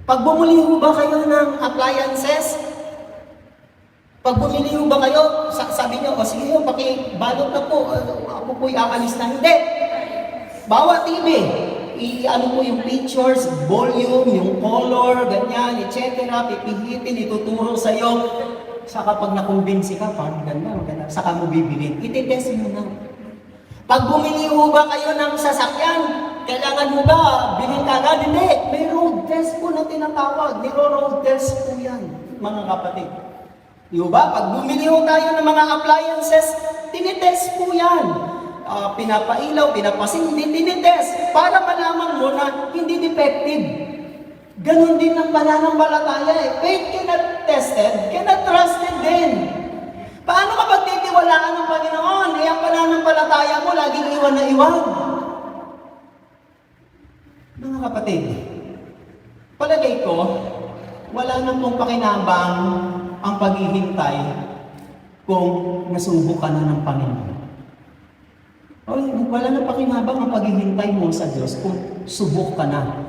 S1: Pag bumili ho ba kayo ng appliances, pag bumili ho ba kayo, sabi niyo, o sige ho, pakibalot na po, ako po'y aalis na. Hindi. Bawat TV, ano po yung pictures, volume, yung color, ganyan, etc. Pipihitin, ituturo sa'yo. Saka pag nakumbinsi ka, parang ganda, saka mo bibilin. Ititest mo na. Pag bumili ho ba kayo ng sasakyan, kailangan mo ba bilhin ka agad? Hindi. May road test po na tinatawag. Niro-road test po yan, mga kapatid. Di ba? Pag bumili ho tayo ng mga appliances, tinitest po yan. Pinapailaw, pinapasindi, tinitest. Para malaman mo na hindi defective. Ganon din ang pananampalataya Faith cannot tested, cannot trusted din. Paano ka pagtitiwalaan ng Panginoon? Ang pananampalataya mo laging iwan na iwan. Mga kapatid, palagay ko, wala nang pong pakinabang ang paghihintay kung nasubok ka na ng Panginoon. Wala nang pakinabang ang paghihintay mo sa Diyos kung subok ka na.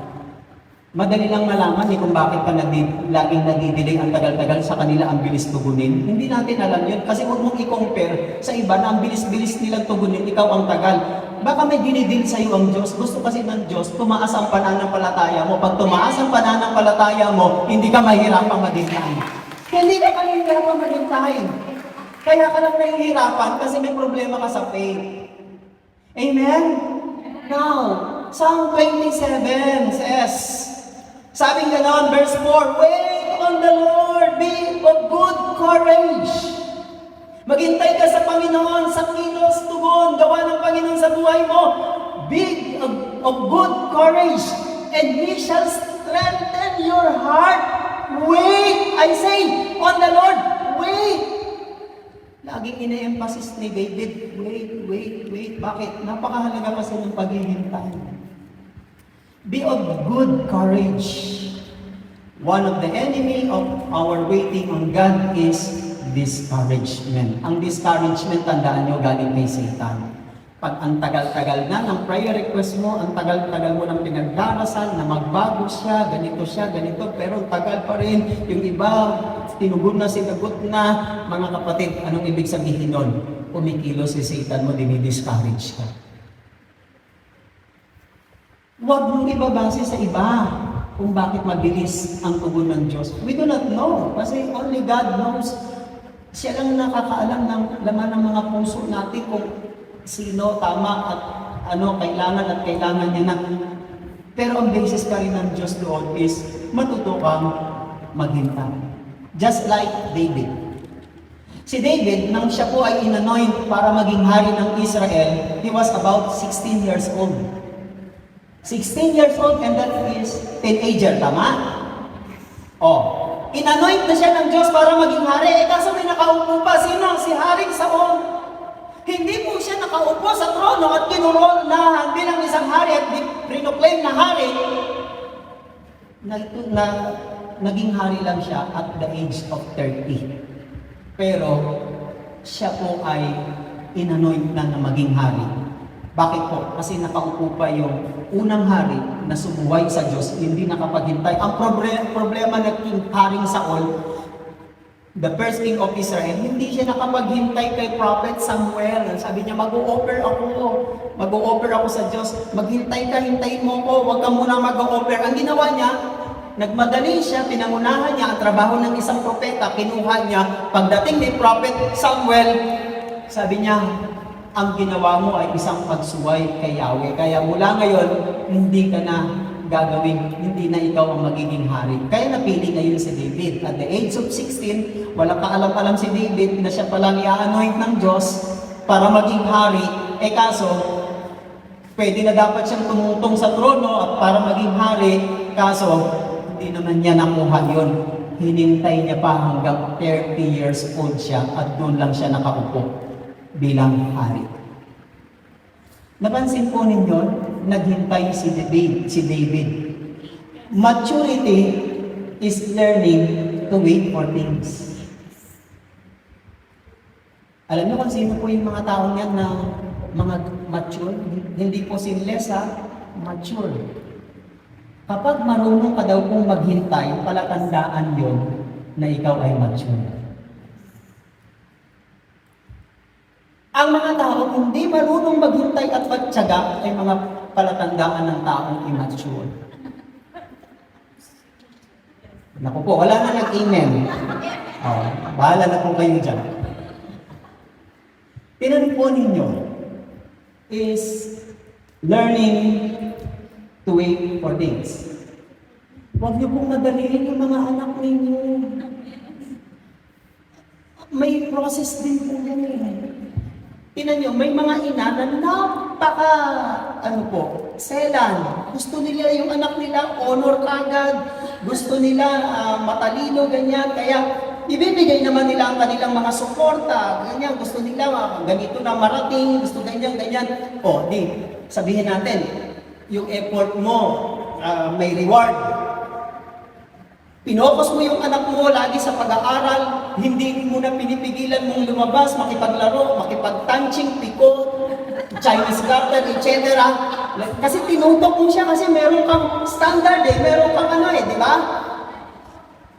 S1: Madali lang malaman kung bakit ka laging nagdidelay ang tagal-tagal sa kanila ang bilis tugunin. Hindi natin alam yun kasi huwag mong i-compare sa iba na ang bilis-bilis nilang tugunin, ikaw ang tagal. Baka may dinidil sa iyo ang Diyos. Gusto kasi ng Diyos, tumaas ang pananampalataya mo. Pag tumaas ang pananampalataya mo, hindi ka mahirapang maghintay. Hindi ka mahirapang maghintay. Kaya ka lang nahihirapan kasi may problema ka sa faith. Amen? Now, Psalm 27 says, sabi ganon, verse 4, wait on the Lord, be of good courage. Maghintay ka sa Panginoon, sa kilos, tugon, gawa ng Panginoon sa buhay mo. Be of good courage, and He shall strengthen your heart. Wait, I say, on the Lord, wait. Laging ine-emphasis ni David, wait. Bakit? Napakahalaga kasi ng paghihintay. Be of good courage. One of the enemy of our waiting on God is discouragement. Ang discouragement, tandaan nyo, galing kay Satan. Pag ang tagal-tagal na ng prayer request mo, ang tagal-tagal mo ng pinagdarasal na magbago siya, ganito, pero tagal pa rin. Yung iba, tinugod na, sinagot na. Mga kapatid, anong ibig sabihin nun? Kumikilos si Satan mo, dinidiscourage ka. Huwag mong ibabase sa iba kung bakit mabilis ang tugon ng Diyos. We do not know, kasi only God knows. Siya lang nakakaalam ng laman ng mga puso natin kung sino tama at kailangan niya na. Pero ang basis pa rin ng Diyos doon is matuto kang maghintay. Just like David. Si David, nang siya po ay inanoint para maging hari ng Israel, he was about 16 years old.
S2: 16 years old and that is teenager, tama? Oh, inanoint na siya ng Diyos para maging hari. Kaso may nakaupo pa. Sino? Si Haring Saul. Hindi po siya nakaupo sa trono at kinuronahan bilang isang hari at rinoclaim na hari. Naging hari lang siya at the age of 30. Pero siya po ay inanoint na maging hari. Bakit po? Kasi nakaupo pa yung unang hari na sumuway sa Diyos, hindi nakapaghintay. Ang problema ng Haring Saul, the first king of Israel, hindi siya nakapaghintay kay Prophet Samuel. Sabi niya, mag-o-offer ako sa Diyos. Maghintay ka, hintayin mo ko, huwag ka muna mag-o-offer. Ang ginawa niya, nagmadali siya, pinangunahan niya ang trabaho ng isang propeta, kinuha niya. Pagdating ni Prophet Samuel, sabi niya, ang ginawa mo ay isang pagsuway kay Yahweh. Kaya mula ngayon, hindi ka na gagawin, hindi na ikaw ang magiging hari. Kaya napili ngayon si David. At the age of 16, walang kaalam-alam si David na siya palang i-anoint ng Diyos para maging hari. Kaso, pwede na dapat siyang tumutong sa trono at para maging hari. Kaso, hindi naman niya nakuha yun. Hinintay niya pa hanggang 30 years old siya at doon lang siya nakaupo bilang hari. Napansin po ninyo, naghintay si David. Maturity is learning to wait for things. Alam niyo kung sino po yung mga taong yan na mga mature? Hindi po sinless mature. Kapag marunong ka daw pong maghintay, palatandaan yon na ikaw ay mature. Ang mga tao hindi marunong maghintay at magtiyaga ay mga palatandaan ng taong immature. Naku po, wala na nag-amen. Bahala na po kayo dyan. Pinanong po ninyo is learning to wait for things. Huwag niyo pong madaliin yung mga anak ninyo. May process din po yan eh. Tinan nyo, may mga ina na selan. Gusto nila yung anak nila, honor kagad. Gusto nila matalino, ganyan. Kaya, ibibigay naman nila ang kanilang mga suporta. Ganyan, gusto nila, ganito na marating, gusto ganyan, ganyan. Sabihin natin, yung effort mo, may reward. Pinokos mo yung anak mo lagi sa pag-aaral, hindi mo na pinipigilan mong lumabas, makipaglaro, makipag-tanching, piko, Chinese garden, etc. Kasi tinutok mo siya kasi meron kang standard meron kang di ba?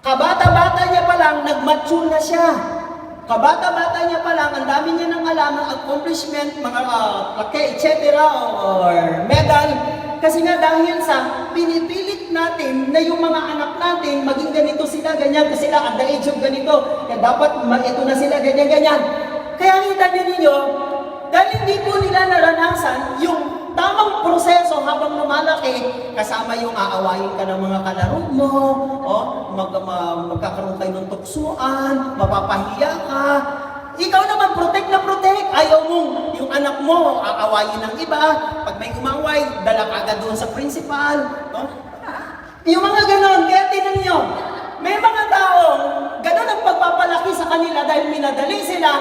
S2: Kabata-bata niya pa lang, nag-mature na siya. Kabata-bata niya pa lang, ang dami niya ng alam, accomplishment, mga plaque, etc. or medal. Kasi nga dahil sa pinipilit natin na yung mga anak natin maging ganito sila, ganyan kasi sila at the age of ganito. Kaya dapat ito na sila, ganyan, ganyan. Kaya kita niyo ninyo, dahil hindi po nila naranasan yung tamang proseso habang lumalaki, kasama yung aawayin ka ng mga kalaro mo, magkakaroon kayo ng tuksuan, mapapahiya ka. Ikaw naman, protect na protect. Ayaw mong yung anak mo aawayin ng iba. Pag may umaway, dala ka agad doon sa principal. Yung mga ganon, kaya tinan nyo, may mga taong ganon ang pagpapalaki sa kanila dahil minadali sila.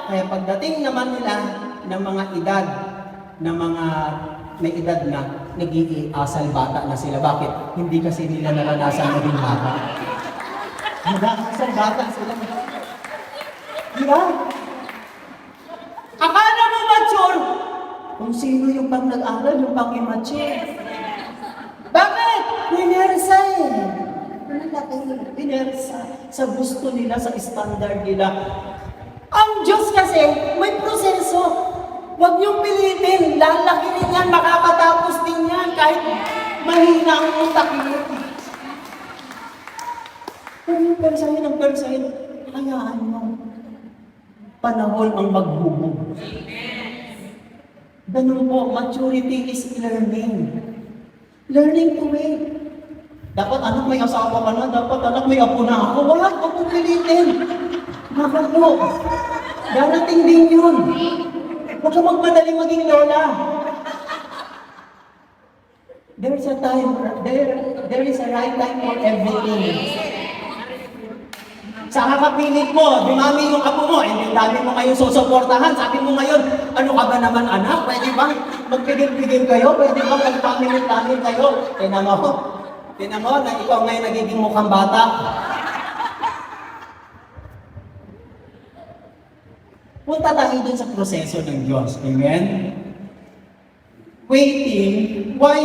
S2: Kaya pagdating naman nila ng mga edad, may edad na, nagiging asal bata na sila. Bakit? Hindi kasi nila naranasan maging bata. Nag-asal bata sila. Diba? Akala mo mature? Kung sino yung pang nag-aral, yung pang immature. Bakit? Pinersa Pinersa sa gusto nila, sa standard nila. Ang Diyos kasi, may proseso. Huwag niyong pilitin. Lalaki rin yan, makakatapos din yan, kahit mahina ang utak niyo. Kung yung persahin, hayaan mo. Panahon ang maghubog. Ganun po, maturity is learning. Learning to wait. Dapat anak may asawa ka na, dapat anak may apo na ako. Wala, huwag mong pilitin. Nakako. Darating din yun. Huwag ka magmadali maging lola. is a time, there is a right time for everything. Sa kakapilit mo, dumami yung apo mo, hindi dami mo ngayon susuportahan. Sabi mo ngayon, ano ka ba naman anak? Pwede ba magpigil-pigil kayo? Pwede ba magpamilip-lamil kayo? Tinan mo na ikaw ngayon nagiging mukhang bata. Punta tayo dun sa proseso ng Diyos. Amen? Waiting, why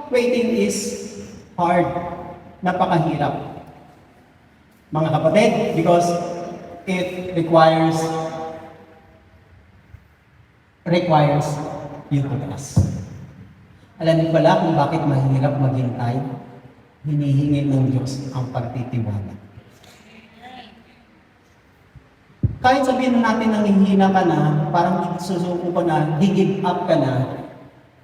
S2: waiting is hard? Napakahirap. Mga kapatid, because it requires you to trust. Alam niyo pala kung bakit mahirap maghintay? Hinihingi ng Diyos ang pagtitiwala. Kahit sabihin natin nanghihina ka na, parang susuko ka na, give up ka na,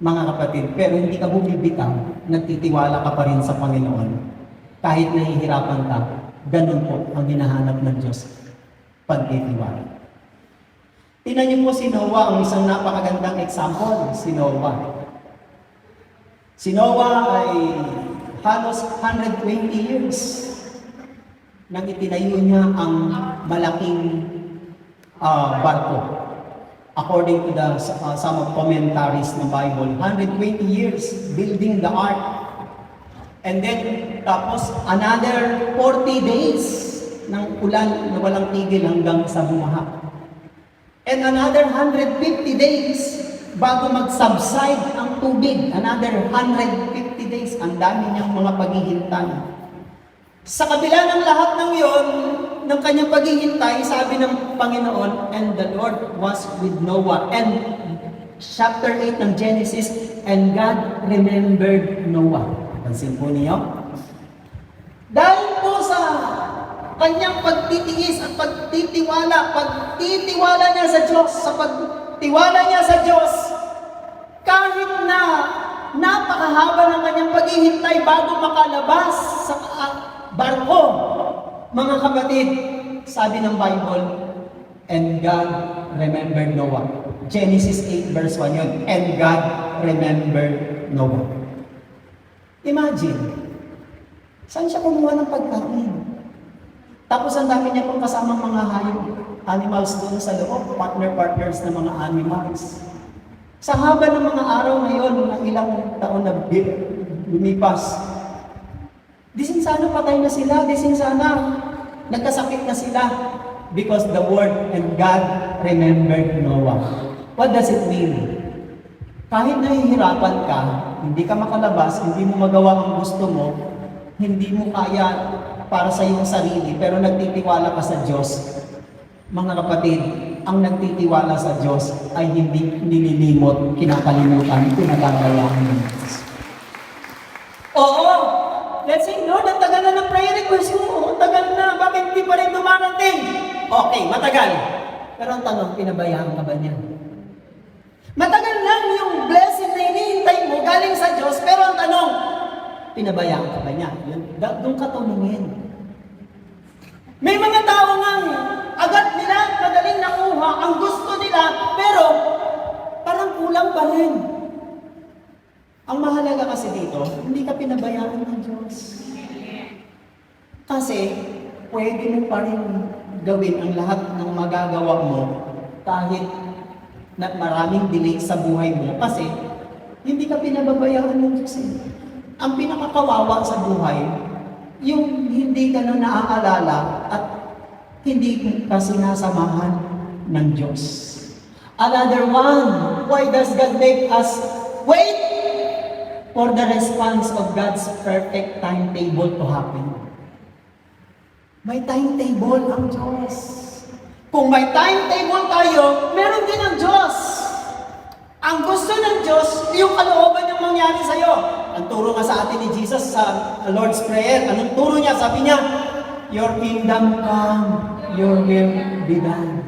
S2: mga kapatid, pero hindi ka bumibitaw, nagtitiwala ka pa rin sa Panginoon. Kahit nahihirapan ka, ganun po ang hinahanap ng Diyos, pagtitiwala. Tingnan niyo po si Noah, ang isang napakagandang example, si Noah. Si Noah ay halos 120 years nang itinayo niya ang malaking barko. According to the some of commentaries ng Bible, 120 years building the ark. And then, tapos another 40 days ng ulan na walang tigil hanggang sa bumaha. And another 150 days bago mag-subside ang tubig. Another 150 days. Ang dami niyang mga paghihintay. Sa kabila ng lahat ng yon, ng kanyang paghihintay, sabi ng Panginoon, and the Lord was with Noah. And chapter 8 ng Genesis, and God remembered Noah. Pansin po niyo? Dahil po sa kanyang pagtitiis at pagtitiwala niya sa Diyos, sa pagtiwala niya sa Diyos, kahit na napakahaba ng kanyang paghihintay bago makalabas sa barko, mga kapatid, sabi ng Bible, and God remembered Noah. Genesis 8 verse 1 yun. And God remembered Noah. Imagine, saan siya kumuha ng pagkain? Tapos ang dami niya pong kasamang mga hayop, animals doon sa loob, partners na mga animals. Sa haba ng mga araw ngayon, ng ilang taon na lumipas, disinsana patay na sila, disinsana nagkasakit na sila because the word and God remembered Noah. What does it mean? Kahit nahihirapan ka, hindi ka makalabas, hindi mo magawa ang gusto mo, hindi mo kaya para sa iyong sarili, pero nagtitiwala ka sa Diyos. Mga kapatid, ang nagtitiwala sa Diyos ay hindi nililimot, kinakalimutan, pinagagalaan ng Diyos. Oo! Let's say, Lord, ang tagal na ng prayer request mo. Ang tagal na, bakit hindi pa rin dumarating? Okay, matagal. Pero ang tanong, pinabayaan ka ba niya? Matagal lang yung blessing na hinihintay mo galing sa Diyos, pero ang tanong, pinabayaan ka ba niya? Doon ka tumingin. May mga tao nga, agad nila, madaling nakuha ang gusto nila, pero parang kulang pa rin. Ang mahalaga kasi dito, hindi ka pinabayaan ng Diyos. Kasi, pwede mo pa rin gawin ang lahat ng magagawa mo kahit na maraming delay sa buhay mo kasi hindi ka pinababayaan ng Diyos. Ang pinakakawawa sa buhay, yung hindi ka na naaalala at hindi ka sinasamahan ng Diyos. Another one, why does God make us wait for the response of God's perfect timetable to happen? May timetable ang Diyos. Kung may timetable tayo, meron din ang Diyos. Ang gusto ng Diyos, yung kalooban niyang mangyari sa'yo. Ang turo nga sa atin ni Jesus sa Lord's Prayer, anong turo niya? Sabi niya, your kingdom come, your will be done.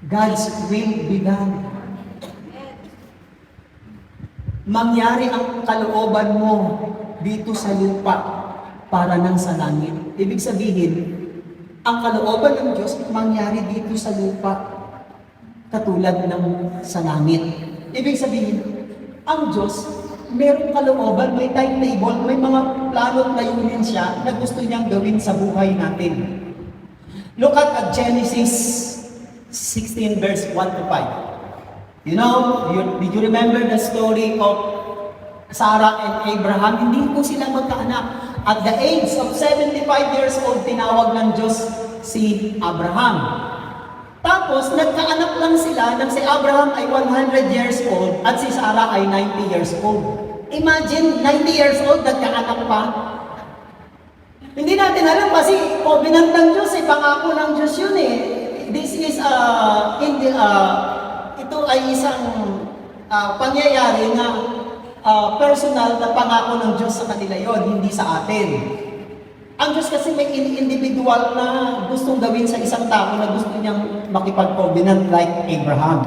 S2: God's will be done. Mangyari ang kalooban mo dito sa lupa para nang sa langit. Ibig sabihin, ang kalooban ng Diyos mangyari dito sa lupa katulad ng sa langit. Ibig sabihin, Ang Diyos, merong kalooban, may timetable, may mga plano at layunin siya na gusto niyang gawin sa buhay natin. Look at Genesis 16 verse 1 to 5. You know, did you remember the story of Sarah and Abraham? Hindi po sila magkaanak. At the age of 75 years old, tinawag ng Diyos si Abraham. Tapos, nagkaanak lang sila nang si Abraham ay 100 years old at si Sarah ay 90 years old. Imagine, 90 years old, nagkaanak pa. Hindi natin alam kasi covenant ng Diyos, pangako ng Diyos yun eh. This is, ito ay isang pangyayari na personal na pangako ng Diyos sa kanila yon, hindi sa atin. Ang Diyos kasi may individual na gustong gawin sa isang tao na gusto niyang makipag-covenant like Abraham.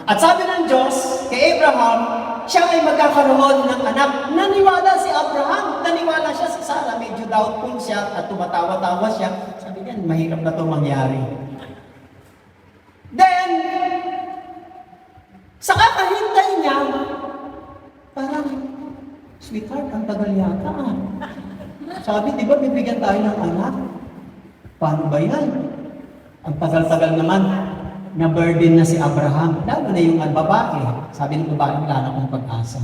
S2: At sabi ng Diyos kay Abraham, siya ay magkakaroon ng anak. Naniwala si Abraham, naniwala siya si Sarah, medyo doubtful siya at tumatawa-tawa siya. Sabi niya, mahirap na itong mangyari. Then, sa kakahintay niya, parang, sweetheart, ang tagal yata ah. Sabi, di ba bibigyan tayo ng anak? Paano ba yan? Ang tagal-tagal naman, na-burden na si Abraham. Lalo na yung babae. Sabi ng babae, wala na akong pag-asa.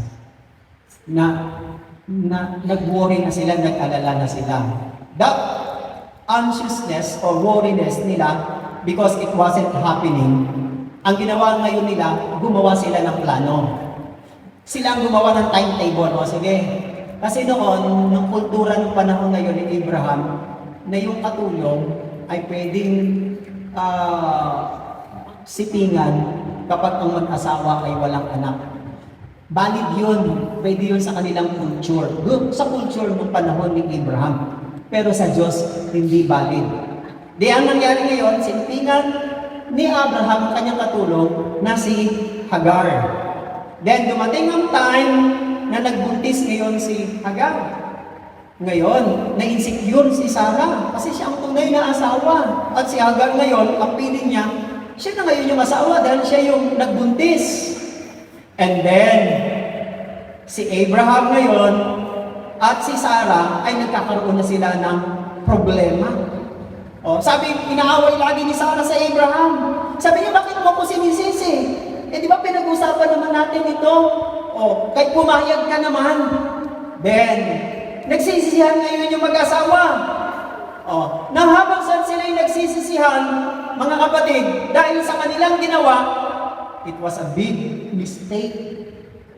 S2: Nag-worry na sila, nag-alala na sila. That anxiousness or worriness nila, because it wasn't happening, ang ginawa ngayon nila, gumawa sila ng plano. Sila ang gumawa ng timetable. O sige, kasi noon, nung kultura ng panahon ngayon ni Abraham, na yung katulong ay pwedeng sipingan kapag ang mag-asawa ay walang anak. Valid yun. Pwede yun sa kanilang culture. Sa culture ng panahon ni Abraham. Pero sa Diyos, hindi valid. Di ang nangyari ngayon, sipingan ni Abraham ang kanyang katulong na si Hagar. Then dumating ang time na nagbuntis ngayon si Hagar. Ngayon, na-insecure si Sarah kasi siya ang tunay na asawa. At si Hagar ngayon, ang piling niya, siya na ngayon yung asawa dahil siya yung nagbuntis. And then, si Abraham ngayon at si Sarah ay nagkakaroon na sila ng problema. O, sabi, inaaway lagi ni Sarah sa Abraham. Sabi niya, bakit mo ako sinisisi? Eh di ba pinag-usapan naman natin ito? O, kahit pumayag ka naman. Then, nagsisisihan ngayon yung mag-asawa. O, nang habang sila'y nagsisisihan, mga kapatid, dahil sa kanilang ginawa, it was a big mistake.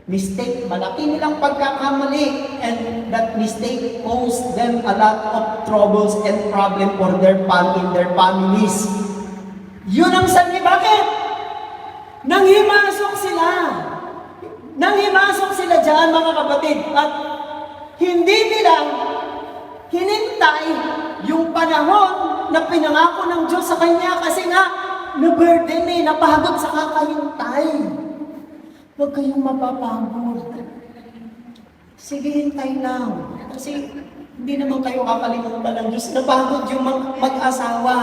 S2: Mistake, malaki nilang pagkakamali, and that mistake caused them a lot of troubles and problem for their families. Yun ang sanhi. Bakit? Nanghimasok sila dyan, mga kapatid, at hindi nila hinintay yung panahon na pinangako ng Diyos sa Kanya kasi nga, na-burden napagod sa kakahintay. Huwag kayong mapapagod. Sige, hintay lang. Kasi hindi naman kayo kakalimutan ng Diyos. Napagod yung mag-asawa.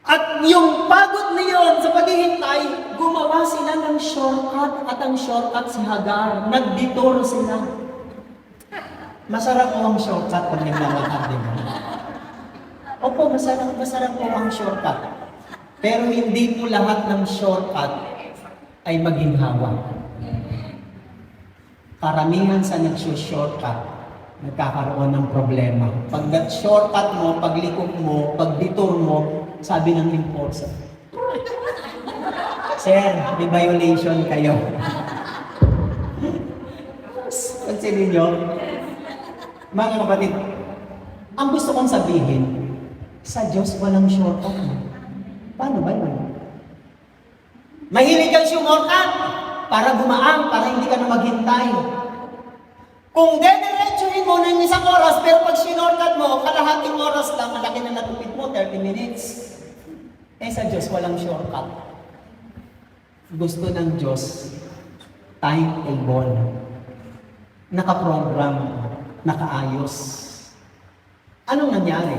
S2: At yung pagod na yun sa paghihintay, gumawa sila ng shortcut at ang shortcut si Hagar. Nag-detour sila. Masarap po ang shortcut pag naglalakad, di ba? Opo, masarap po ang shortcut. Pero hindi po lahat ng shortcut ay maginhawa. Karamihan sa nagsushortcut, nagkakaroon ng problema. Pag shortcut mo, paglikot mo, pag-detour mo, sabi ng enforcer, Sir, may violation kayo. Pansinin nyo, mga kapatid, ang gusto kong sabihin, sa Diyos walang shortcut. Paano ba yun? Mahilig kang shortcut para gumaan, para hindi ka na maghintay. Kung dediretsuhin mo ng isang oras, pero pag shortcut mo, kalahating oras lang, malaki na natupid mo, 30 minutes. Eh sa Diyos, walang shortcut. Gusto ng Diyos, timetable, nakaprogram, nakaayos. Anong nangyari?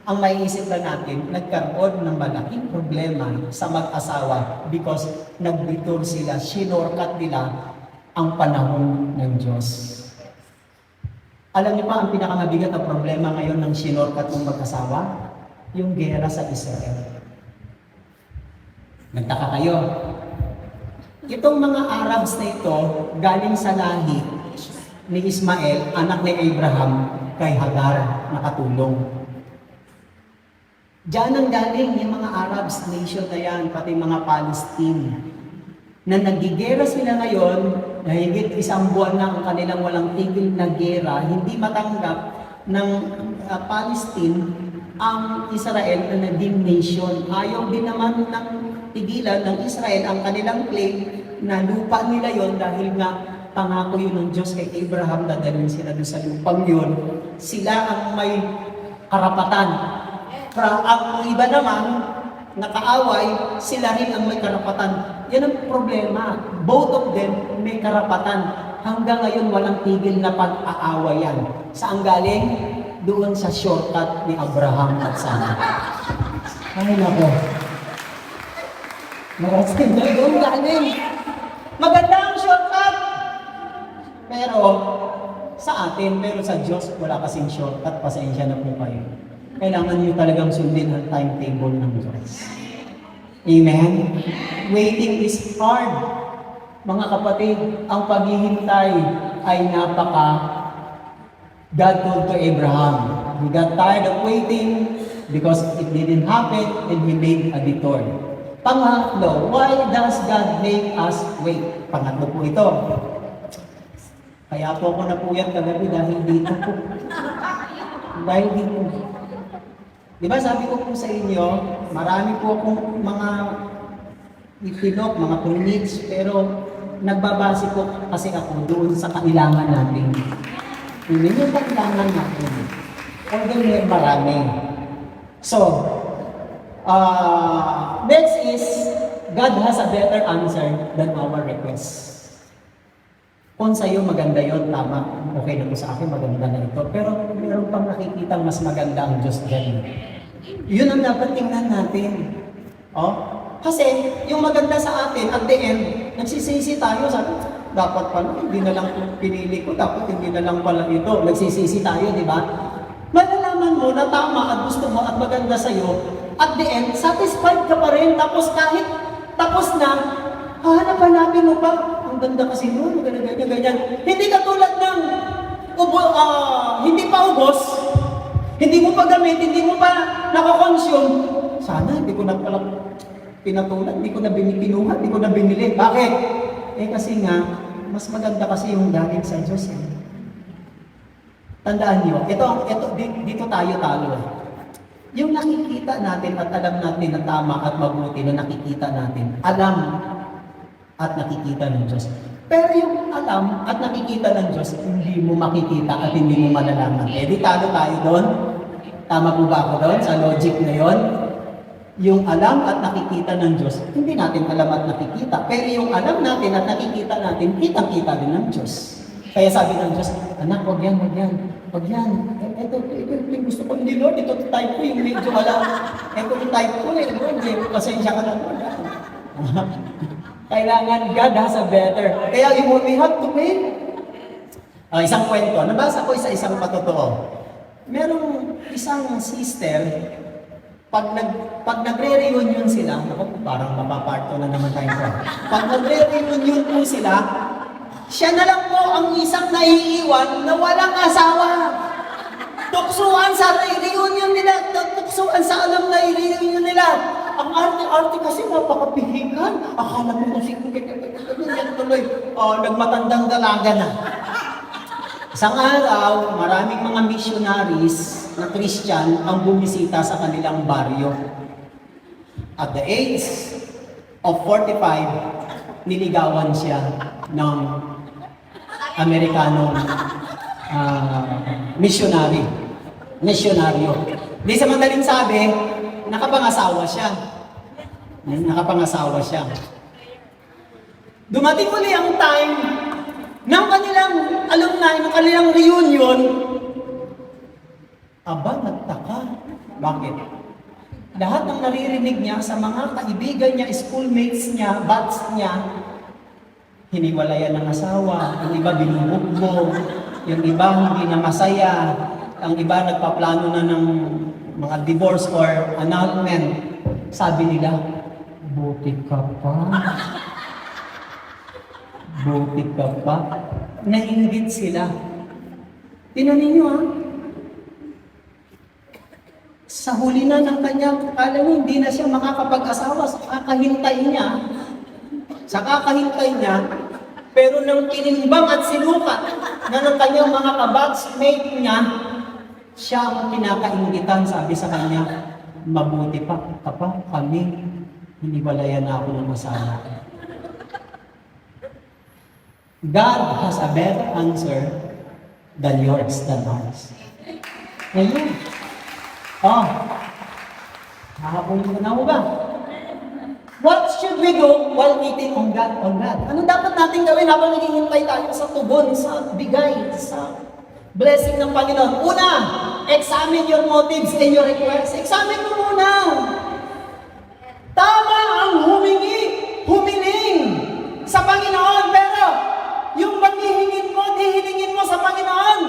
S2: ang maiisip lang natin, nagkaroon ng malaking problema sa mag-asawa because nagbitur sila, sinorkat nila ang panahon ng Diyos. Alam niyo ba ang pinakamabigat na problema ngayon ng sinorkat ng mag-asawa? Yung gera sa Israel. Nagtaka kayo? Itong mga Arabs na ito, galing sa lahi ni Ismael, anak ni Abraham, kay Hagar, nakatulong. Diyan ang galing yung mga Arabs nation na yan, pati mga Palestine. Na nagigera sila ngayon, na higit isang buwan na ang kanilang walang tigil na gera, hindi matanggap ng Palestine ang Israel na naging nation. Ayaw din naman ng tigilan ng Israel ang kanilang claim na lupa nila yon dahil nga pangako yun ng Diyos kay Abraham, dadalhin sila doon sa lupang yun. Sila ang may karapatan. Ang iba naman, nakaaway, sila rin ang may karapatan. Yan ang problema. Both of them may karapatan. Hanggang ngayon, walang tigil na pag-aawayan. Saan galing? Doon sa shortcut ni Abraham at Sarah. Ay, nako. Marasin na doon galing. Maganda ang shortcut. Pero, sa atin, pero sa Diyos, wala kasing shortcut. Pasensya na po kayo. Kailangan nyo talagang sundin ang timetable ng Diyos. Amen? Waiting is hard. Mga kapatid, ang paghihintay ay napaka. God told to Abraham, he got tired of waiting because it didn't happen and he made a detour. Pangatlo, why does God make us wait? Pangatlo po ito. Kaya po ako napuyat kagabi dahil dito po. Dahil dito. Di ba sabi ko po sa inyo, marami po akong mga itinok, mga minutes, pero nagbabase po kasi ako doon sa kailangan natin. Yun yung kailangan natin. Although may marami. So, next is, God has a better answer than our request. Kung sa'yo maganda yon, tama. Okay na po sa akin, maganda na ito. Pero meron pang nakikita mas maganda ang Diyos dyan. Yun ang dapat tingnan natin. Oh? Kasi yung maganda sa atin, at the end, nagsisisi tayo. Sabi, dapat pala, hindi na lang pinili ko. Dapat hindi na lang pala ito. Nagsisisi tayo, di ba? Malalaman mo na tama at gusto mo at maganda sa'yo. At the end, satisfied ka pa rin. Tapos kahit tapos na, hanap-hanapin mo pa. Ang ganda kasi nun, ganyan. Hindi katulad ng hindi pa ubos, hindi mo pa gamit, hindi mo pa nakakonsume. Sana, hindi ko na pala pinatulad, hindi ko na pinuha, hindi ko na binili. Bakit? Kasi nga, mas maganda kasi yung galing sa Diyos. Tandaan niyo, dito tayo talo. Yung nakikita natin at alam natin na tama at mabuti na nakikita natin, alam at nakikita ng Diyos. Pero yung alam at nakikita ng Diyos, hindi mo makikita at hindi mo malalaman. Di talo tayo doon? Tama po ba ako doon sa logic na yon? Yung alam at nakikita ng Diyos, hindi natin alam at nakikita. Pero yung alam natin at nakikita natin, kitang-kita din ng Diyos. Kaya sabi ng Diyos, anak, wag yan. Wag yan. Ito yung gusto ko. Hindi, Lord, ito type ko yung medyo alam. Ito yung type ko, Lord, pasensya ka na, Lord. Kailangan God has a better. Kaya we have to wait. Isang kwento. Nabasa ko isang patotoo. Merong isang sister, pag nagre-reunion sila, ako parang mapaparto na naman tayo. Pag nagre-reunion po sila, siya na lang po ang isang naiiwan na walang asawa. Tuksuan sa reunion nila, tuksuan sa alam na reunion nila. Ang arte-arte kasi napakapihikan. Akala mo kasi yan tuloy. Nagmatandang dalaga na. Isang araw, maraming mga missionaries na Christian ang bumisita sa kanilang baryo. At the age of 45, niligawan siya ng Amerikanong misyonaryo. Di sa madaling sabi, nakapangasawa siya. Dumating uli ang time ng kanilang alumni, ng kanilang reunion. Aba, nagtaka. Bakit? Lahat ng naririnig niya sa mga kaibigan niya, schoolmates niya, batch niya, hiniwalayan ng asawa, yung iba binubugbog, yung iba hindi na masaya, ang iba nagpaplano na ng mga divorce or annulment. Sabi nila, buti ka pa. Buti ka pa. Nainggit sila. Tingnan ninyo sa huli na ng kanya, kala niya hindi na siya makakapag-asawa sa kakahintay niya, pero nang tinimbang at sinukat na ng kanyang mga kabatchmate niya, siya ang pinakainggitan, sabi sa kanya, mabuti pa kami, hiniwalayan na ako ng asawa. God has a better answer than yours, than ours. Ngayon, nakapulong ko na mo ba? What should we do while waiting on God? Ano dapat natin gawin habang naghihintay tayo sa tugon, sa bigay, sa blessing ng Panginoon? Una, examine your motives and your requests. Examine mo muna. Tama ang humiling sa Panginoon, pero yung hihingin mo sa Panginoon,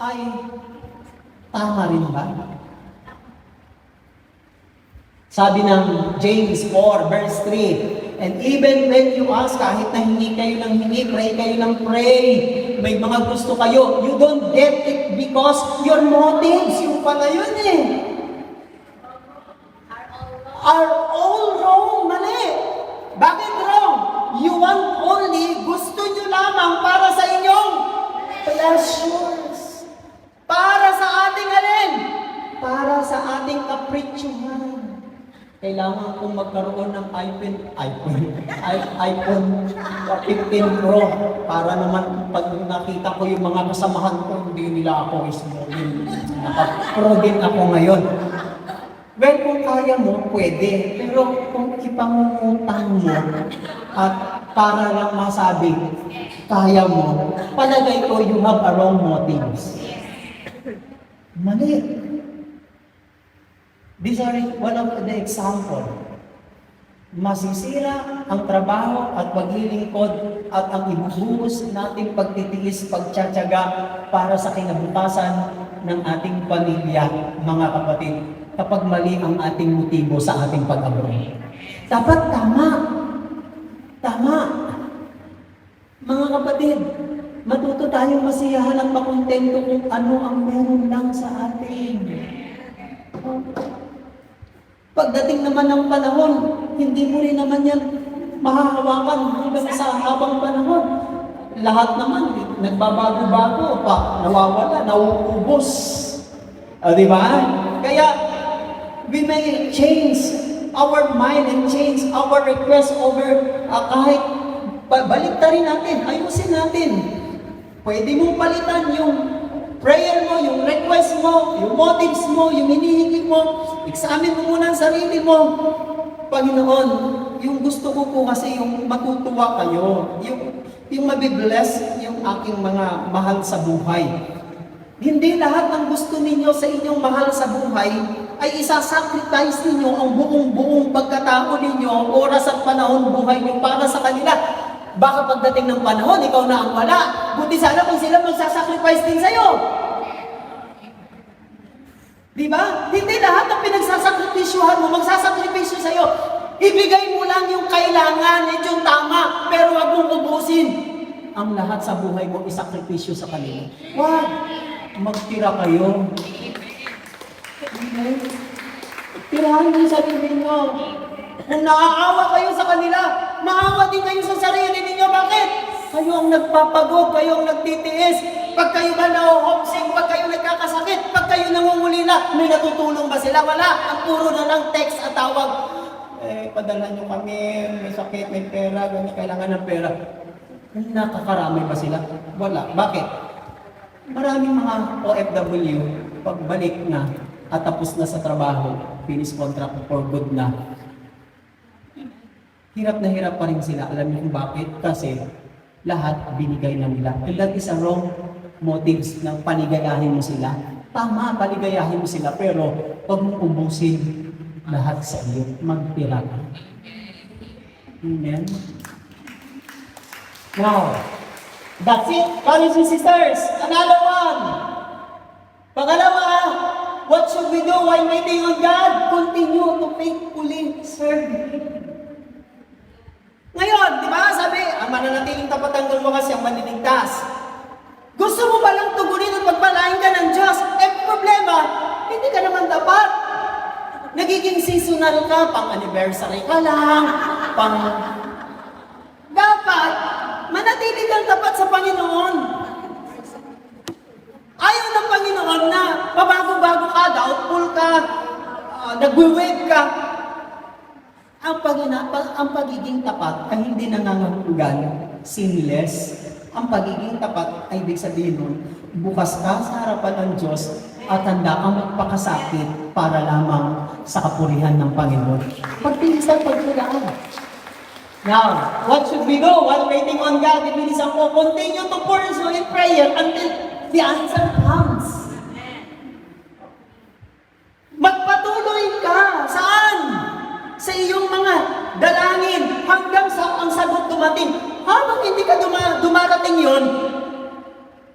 S2: ay tama rin ba? Sabi ng James 4 verse 3, and even when you ask, kahit na hindi kayo ng hindi, pray kayo ng pray, may mga gusto kayo, you don't get it because your motives, yung pala yun are all wrong, mali. Bakit wrong? You want only, gusto nyo lamang para sa inyong pleasures. Para sa ating alin? Para sa ating kapritsyohan. Kailangan kong magkaroon ng iPhone 15 Pro para naman pag nakita ko yung mga kasamahan ko, hindi nila ako ismulin. Naka-pro din ako ngayon. Well, kung kaya mo, pwede. Pero kung ipangungutang mo at para lang masabi, kaya mo, palagay ko you have a wrong motives. Mali. These are one of the example. Masisira ang trabaho at paglilingkod at ang ibubuhos nating pagtitiis, pagtsatsaga para sa kinabukasan ng ating pamilya, mga kapatid, kapag mali ang ating motibo sa ating pag-abroad. Dapat tama. Tama. Mga kapatid, matuto tayong masiyahan at makontento kung ano ang meron lang sa atin. Pagdating naman ng panahon, hindi mo rin naman yan mahahawakan hanggang sa habang panahon. Lahat naman, nagbabago-bago pa, nawawala, nauubos. Di ba? Kaya, we may change our mind and change our request over kahit balik rin natin, ayusin natin. Pwede mong palitan yung prayer mo, yung request mo, yung motives mo, yung hinihingi mo, examine mo muna ang sarili mo. Panginoon, yung gusto ko po kasi yung matutuwa kayo, yung mabibless yung aking mga mahal sa buhay. Hindi lahat ng gusto ninyo sa inyong mahal sa buhay ay isasacrifice ninyo ang buong pagkatao ninyo, oras at panahon buhay nyo para sa kanila. Baka pagdating ng panahon, ikaw na ang wala. Buti sana kung sila magsasacrifice din sa'yo. Di ba? Hindi lahat ng pinagsasakripisyuhan mo, magsasakripisyo sa'yo. Ibigay mo lang yung kailangan, yung tama, pero wag mong ubusin. Ang lahat sa buhay mo, isakripisyo sa kanila. Wag! Magtira kayo. Tirahan niyo sa sarili niyo. Kung naaawa kayo sa kanila, maawa din kayo sa sarili ninyo. Bakit? Kayo ang nagpapagod, kayo ang nagtitiis. Pag kayo ba na-homesick, pag kayo nagkakasakit, pag kayo nangungulila, may natutulong ba sila? Wala. Ang puro na lang text at tawag. Padala nyo kami, may sakit, may pera, ganyan, kailangan ng pera. Nakakarami ba sila? Wala. Bakit? Maraming mga OFW, pagbalik na at tapos na sa trabaho, finish contract for good na. Hirap na hirap pa rin sila. Alam niyo kung bakit? Kasi lahat binigay na nila. And that is a wrong motives ng panigayahin mo sila.
S1: Tama, paligayahin mo sila, pero huwag mong ubusin lahat sa iyo. Magtira ka. Amen? Now, that's it, brothers and sisters. Another one. Pangalawa, what should we do while waiting on God? Continue to faithfully serve Him. Ngayon, di ba, sabi, ang mananatiling tapat ang lumakas ang maniligtas. Gusto mo ba lang tugunin at pagpalain ka ng Diyos? Problema, hindi ka naman dapat. Nagiging seasonal ka, pang-anniversary ka lang, Dapat, manatili kang tapat sa Panginoon. Ayaw ng Panginoon na pabago-bago ka, doubtful ka, nagwe-wave ka. Ang pagiging tapat ay hindi nangangahulugan sinless. Ang pagiging tapat ay ibig sabihin nun, bukas ka sa harapan ng Diyos at handa kang magpakasakit para lamang sa kapurihan ng Panginoon. Pagtilisan, pagtulaan. Now, what should we do while waiting on God? Ibilisan ko, continue to pursue in prayer until the answer comes. Magpatuloy ka. Saan? Sa iyong mga dalangin hanggang sa ang sagot dumating. Habang hindi ka dumarating yon,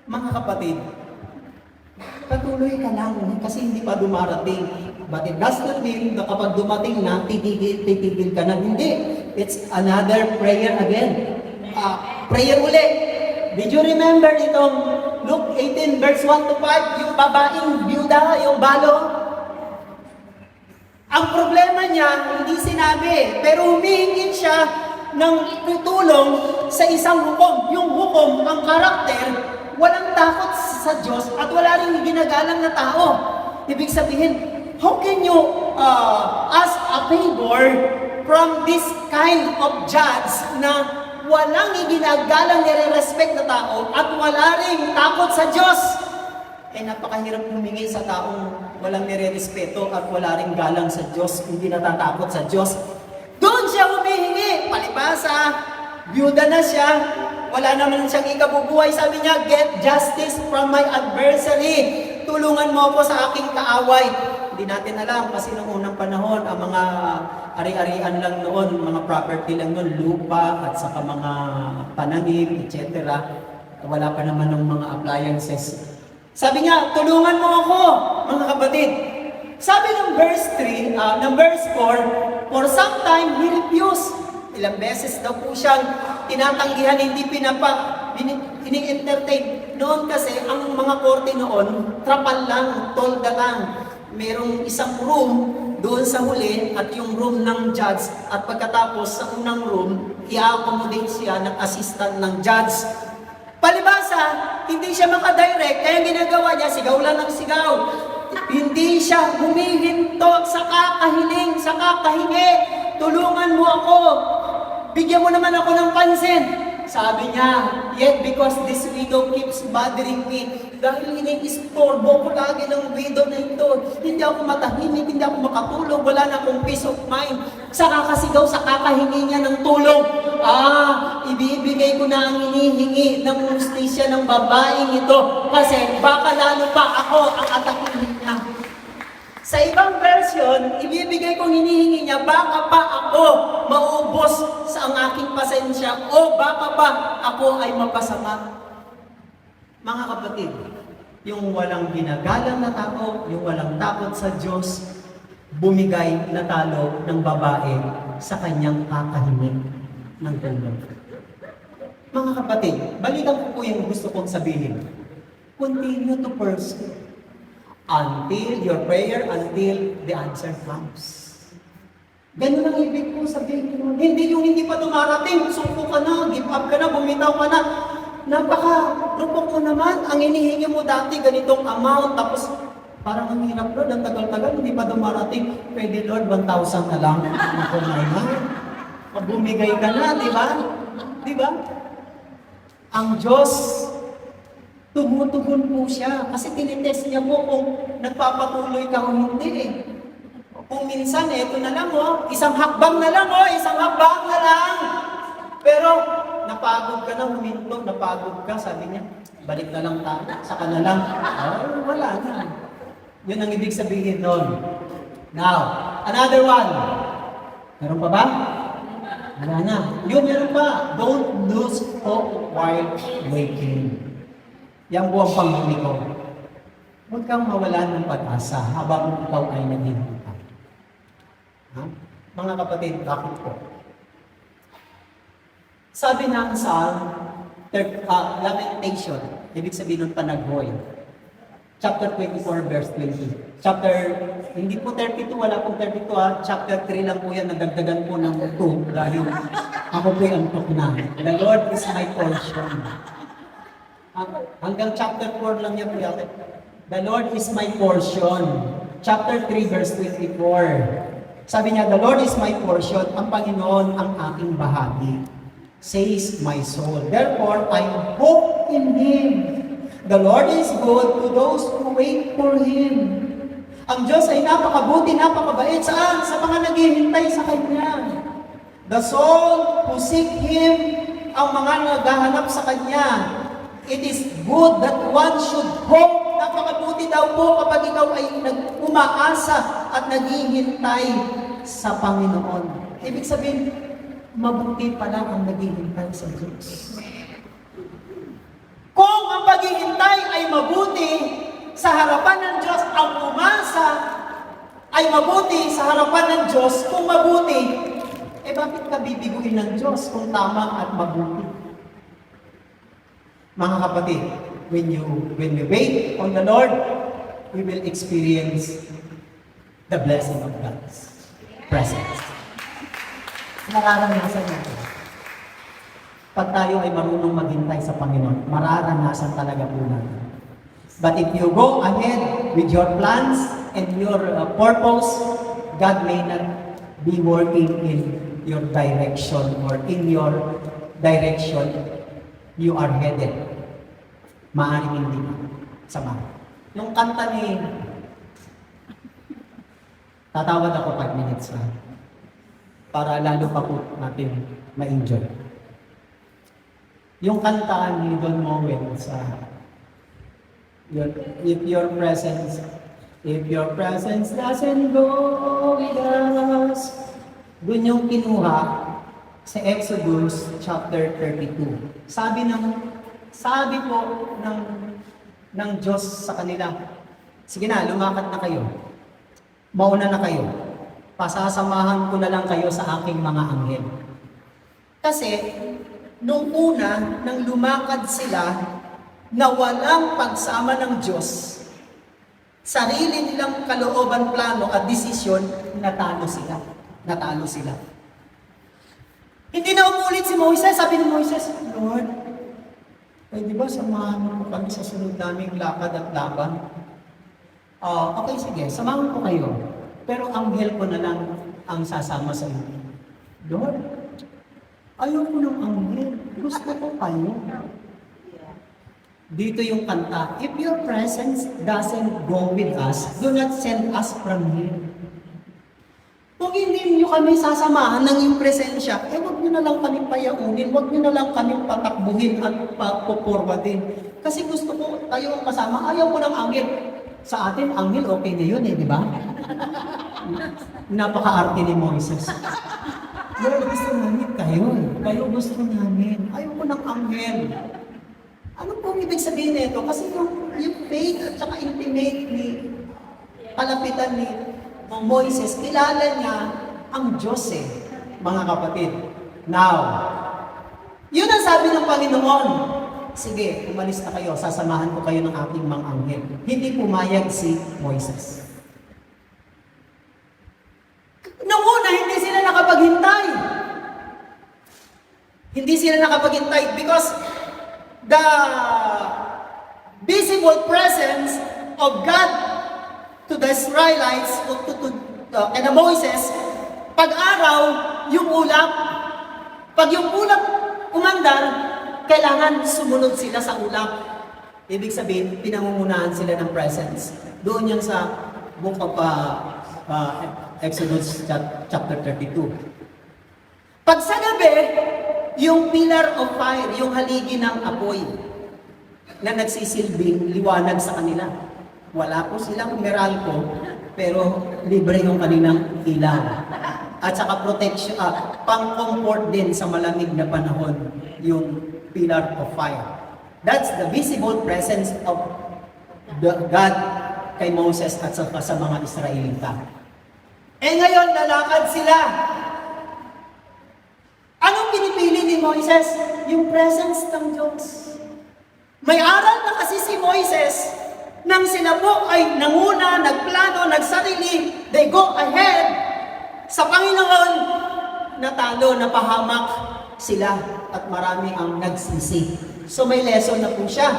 S1: mga kapatid, patuloy ka lang kasi hindi pa dumarating. But it does not mean na kapag dumating na, titigil ka na. Hindi. It's another prayer again. Prayer uli. Did you remember itong Luke 18 verse 1 to 5? Yung babaeng byuda, yung balo? Ang problema niya, hindi sinabi, pero humihingi siya ng tutulong sa isang hukom. Yung hukom, ang karakter, walang takot sa Diyos at wala rin ginagalang na tao. Ibig sabihin, how can you ask a favor from this kind of judge na walang iginagalang nire-respect na tao at wala rin takot sa Diyos? Napakahirap humingi sa taong walang nire-respeto at wala rin galang sa Diyos, hindi natatakot sa Diyos. Doon siya humihingi, palibasa, byuda na siya, wala naman siyang ikabubuhay. Sabi niya, get justice from my adversary. Tulungan mo ako sa aking kaaway. Hindi natin alam kasi noong unang panahon, ang mga ari-arian lang noon, mga property lang noon, lupa at saka mga pananim, etc. Wala pa naman ng mga appliances. Sabi niya, tulungan mo ako, mga kapatid. Sabi ng verse 3, ng verse 4, for some time, he refused. Ilang beses daw po siyang tinatanggihan, hindi ini-entertain. Noon kasi, ang mga korte noon, trapal lang, tolda lang. Merong isang room doon sa huli at yung room ng judge. At pagkatapos sa unang room, i-accommodate siya ng assistant ng judge. Palibasa, hindi siya makadirect, kaya ginagawa niya, sigaw lang ng sigaw. Hindi siya humihinto sa kakahiling, sa kakahingi. Tulungan mo ako. Bigyan mo naman ako ng pansin. Sabi niya, yet because this widow keeps bothering me, dahil ini-istorbo ko lagi ng widow na ito, hindi ako matahimik, hindi ako makatulog, wala na akong peace of mind. Sa kakasigaw, sa kakahingi niya ng tulong, ibibigay ko na ang hinihingi ng justisya ng babaeng ito, kasi baka lalo pa ako ang atakin niya. Sa ibang version, ibibigay kong hinihingi niya, baka pa ako maubos sa ang aking pasensya o baka pa ako ay mapasama. Mga kapatid, yung walang ginagalang na tao, yung walang takot sa Diyos, bumigay na talo ng babae sa kanyang kakahimik ng tulong. Mga kapatid, balikan ko po yung gusto kong sabihin. Continue to pursue until your prayer, until the answer comes. Ganun ang ibig ko sabihin. Hindi yung hindi pa dumarating, sumpo ka na, give up ka na, bumitaw ka na. Napaka-rupok mo naman, ang inihingi mo dati ganitong amount, tapos parang ang hirap Lord, ang tagal-tagal, hindi pa dumarating. Pwede Lord, 1,000 na lang. Ako na yun. Bumigay ka na, di ba? Di ba? Ang Diyos, tumutugon po siya kasi tinitest niya po kung nagpapatuloy ka o hindi. Kung minsan, eto na lang isang hakbang na lang isang hakbang na lang. Pero napagod ka na, huminto, napagod ka, sabi niya, balik na lang tayo, saka na lang. Wala na. Yun ang ibig sabihin nun. Now, another one. Meron pa ba? Wala na. Yun, meron pa. Don't lose hope while waiting. Yan po ang panghuli ko. Huwag kang mawalan ng pag-asa habang ikaw ay naghihintay. Ha? Mga kapatid, bakit po? Sabi ng Psalm, Lamentation, ibig sabihin ng panaghoy. Chapter 24, verse 20. Hindi po 32, wala pong 32 ha. Chapter 3 lang po yan, nagdagdagan po ng 2 dahil ako po'y antok na. The Lord is my portion. Hanggang chapter 4 lang yan po yan. The Lord is my portion. Chapter 3, verse 24. Sabi niya, the Lord is my portion, ang Panginoon ang aking bahagi, says my soul. Therefore, I hope in Him. The Lord is good to those who wait for Him. Ang Diyos ay napakabuti, napakabait. Saan? Sa mga naghihintay sa Kanya. The soul who seek Him, ang mga naghahanap sa Kanya. It is good that one should hope. Napakabuti daw po kapag ikaw ay umaasa at naghihintay sa Panginoon. Ibig sabihin, mabuti pala ang naghihintay sa Diyos. Kung ang paghihintay ay mabuti sa harapan ng Diyos, ang umasa ay mabuti sa harapan ng Diyos, kung mabuti, bakit ka bibiguin ng Diyos kung tama at mabuti? Mga kapatid, when we wait on the Lord, we will experience the blessing of God's presence. Nararanasan natin. Pag tayo ay marunong maghintay sa Panginoon, mararanasan talaga po natin. But if you go ahead with your plans and your purpose, God may not be working in your direction or in your direction you are headed. Maaaring hindi sama. Yung kanta ni... Tatawad ako 5 minutes na para lalo pa po natin ma-enjoy. Yung kanta ni Don Moen sa if your presence doesn't go with us, dun yung kinuha sa Exodus chapter 32. Sabi po ng Diyos sa kanila, sige na, lumakad na kayo. Mauna na kayo. Pasasamahan ko na lang kayo sa aking mga anghel. Kasi, nung una, nang lumakad sila, na walang pagsama ng Diyos, sarili nilang kalooban, plano at desisyon, natalo sila. Hindi na umulit si Moises. Sabi ni Moises, Lord, di ba samahan mo kami sa sunod naming lakad at laban? Okay, sige, samahan ko kayo. Pero anghel ko na lang ang sasama sa inyo. Lord, ayaw ko ng anghel. Gusto ko kayo. Dito yung kanta, if your presence doesn't go with us, do not send us from here. Kung hindi nyo kami sasamahan ng yung presensya, huwag nyo na lang kami payaunin, huwag nyo na lang kami patakbuhin at papuporwadin. Kasi gusto ko kayo ang kasama, ayaw ko ng anghel. Sa atin, anghel okay na yun di ba? Napaka-arte ni Moises. Lord, gusto namin kayo. Kayo gusto namin. Ayaw ko ng anghel. Ano pong ibig sabihin nito? Kasi yung faith at saka intimate ni kalapitan ni Moises, kilala niya ang Diyos mga kapatid. Now, yun ang sabi ng Panginoon. Sige, umalis na kayo, sasamahan ko kayo ng aking mga anghel. Hindi pumayag si Moises. Noong una, hindi sila nakapaghintay. Hindi sila nakapaghintay because the visible presence of God to the Israelites, and Moses, pag-araw, yung ulap. Pag yung ulap umandar, kailangan sumunod sila sa ulap. Ibig sabihin, pinangungunahan sila ng presence. Doon yan sa book of Exodus chapter 32. Pag sa gabi, yung pillar of fire, yung haligi ng apoy, na nagsisilbing liwanag sa kanila.
S2: Wala po silang Meralco, pero libre yung kanilang ilaw. At saka protection, pang-comfort din sa malamig na panahon, yung pillar of fire. That's the visible presence of God kay Moses at saka sa mga Israelita. Eh ngayon, lalakad sila. Anong pinipili ni Moises? Yung presence ng Diyos. May aral na kasi si Moises nang sila po ay nanguna, nagplano, nagsarili, they go ahead sa Panginoon, natalo, napahamak sila at marami ang nagsisi. So may lesson na po siya.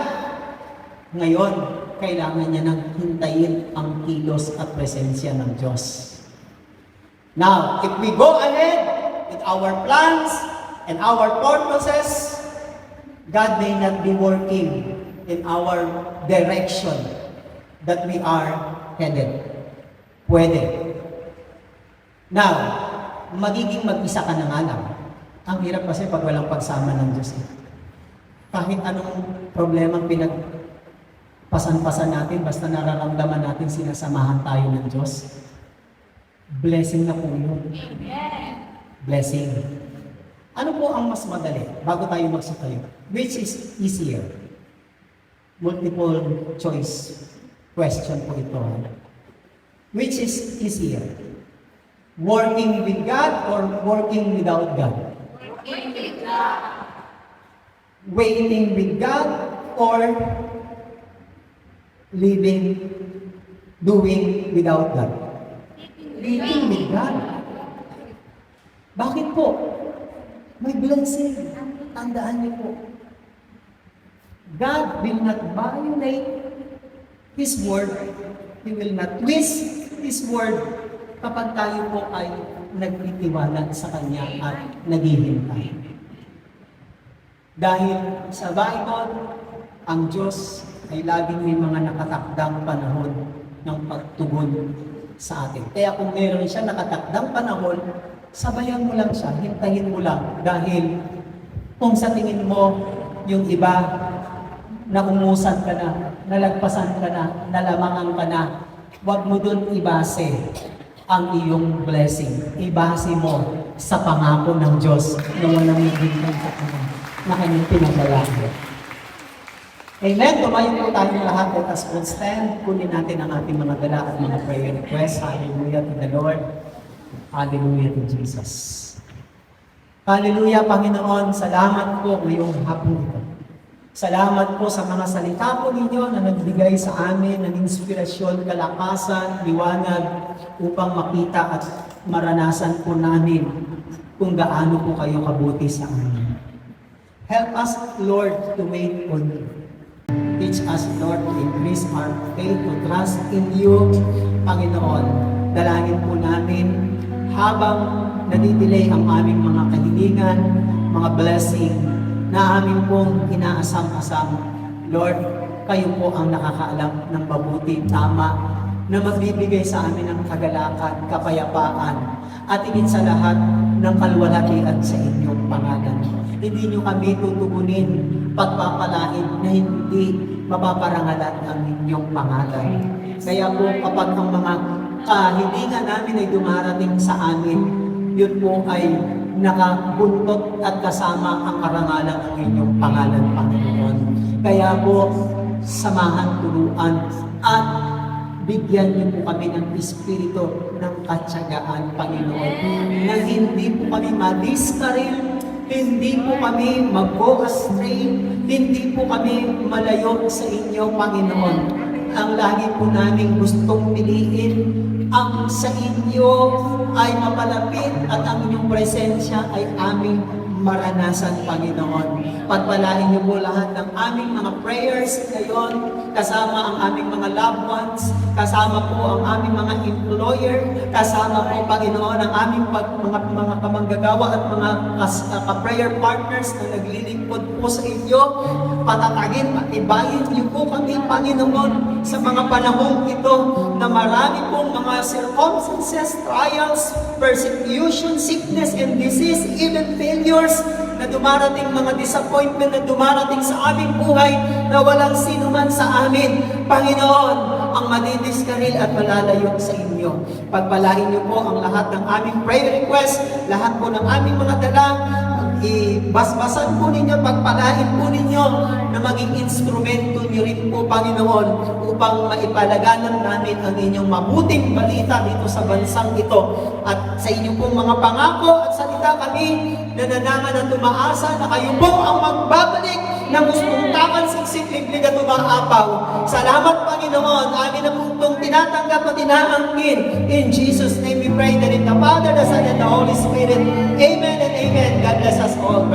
S2: Ngayon, kailangan niya nang hintayin ang kilos at presensya ng Diyos. Now, if we go ahead with our plans and our purposes, God may not be working in our direction that we are headed. Pwede. Now, magiging mag-isa ka na nga lang. Ang hirap kasi pag walang pagsama ng Diyos. Kahit anong problema pinagpasan-pasan natin, basta nararamdaman natin sinasamahan tayo ng Diyos, blessing na po yun. Blessing. Ano po ang mas madali bago tayo magsitayo? Which is easier? Multiple choice question po ito. Which is easier? Working with God or working without God?
S3: Working with God.
S2: Waiting with God or doing without God? Living with God. Bakit po? May blessing. Tandaan niyo po. God will not violate His word. He will not twist His word kapag tayo po ay nagtitiwala sa Kanya at naghihintay. Dahil sa Bible, ang Diyos ay laging may mga nakatakdang panahon ng pagtugon sa atin. Kaya kung meron siya nakatakdang panahon, sabayan mo lang siya, hintayin mo lang. Dahil kung sa tingin mo, yung iba, na umusan ka na, nalagpasan ka na, nalamangan ka na, huwag mo dun ibase ang iyong blessing. Ibase mo sa pangako ng Diyos na walang hintay sa kanya, na kanyang pinagalaan. Amen. Tumayo po tayong lahat. Let us all stand. Kunin natin ang ating mga dala at mga prayer requests. Hallelujah to the Lord. Hallelujah to Jesus. Hallelujah, Panginoon. Salamat po ngayong hapon ito. Salamat po sa mga salita po ninyo na nagbigay sa amin ng inspirasyon, kalakasan, liwanag upang makita at maranasan po namin kung gaano po kayo kabuti sa amin. Help us, Lord, to wait on you. Teach us, Lord, to increase our faith, to trust in you, Panginoon. Dalangin po namin habang nadidelay ang aming mga kahilingan, mga blessing, na amin pong inaasam-asam. Lord, kayo po ang nakakaalam ng mabuti, tama, na magbibigay sa amin ng kagalakan, kapayapaan, at higit sa lahat ng kalwalhatian sa inyong pangalan. Hindi nyo kami tutugunin, pagpapalain na hindi mapaparangalan ang inyong pangalan. Kaya po kapag ang mga kahilingan namin ay dumarating sa amin, yun po ay nakabuntot at kasama ang karangalan ng inyong pangalan, Panginoon. Kaya po, samahan, turuan, at bigyan niyo po kami ng espiritu ng katsagaan, Panginoon. Na hindi po kami madiskaril, hindi po kami mag-go astray, hindi po kami malayo sa inyo, Panginoon. Ang lagi po namin gustong piliin, ang sa inyo ay mapalapit at ang inyong presensya ay aming maranasan, Panginoon. Pagpalain niyo po lahat ng aming mga prayers ngayon, kasama ang aming mga loved ones, kasama po ang aming mga employer, kasama po, Panginoon, ang aming mga kamanggagawa at mga ka-prayer partners na naglilingkod po sa inyo. Patatagin, patibayin niyo po kami, Panginoon, sa mga panahong ito na marami pong mga circumstances, trials, persecution, sickness and disease, even failures na dumarating, mga disappointment na dumarating sa aming buhay na walang sino man sa amin. Panginoon, ang madidiskaril at malalayo sa inyo. Pagpalain niyo po ang lahat ng aming prayer request, lahat po ng aming mga dala, ibasbasan po ninyo, pagpalain po ninyo na maging instrumento niyo rin po, Panginoon, upang maipalaganap namin ang inyong mabuting balita dito sa bansang ito. At sa inyong pong mga pangako at salita kami nananangan at tumaasa na kayo po ang magbabalik ng gustong takan siksik, liglig at umaapaw. Salamat, Panginoon. Amin na po itong tinatanggap at tinaangkin. In Jesus' name we pray that in the Father, the Son, and the Holy Spirit. Amen and amen. God bless us all.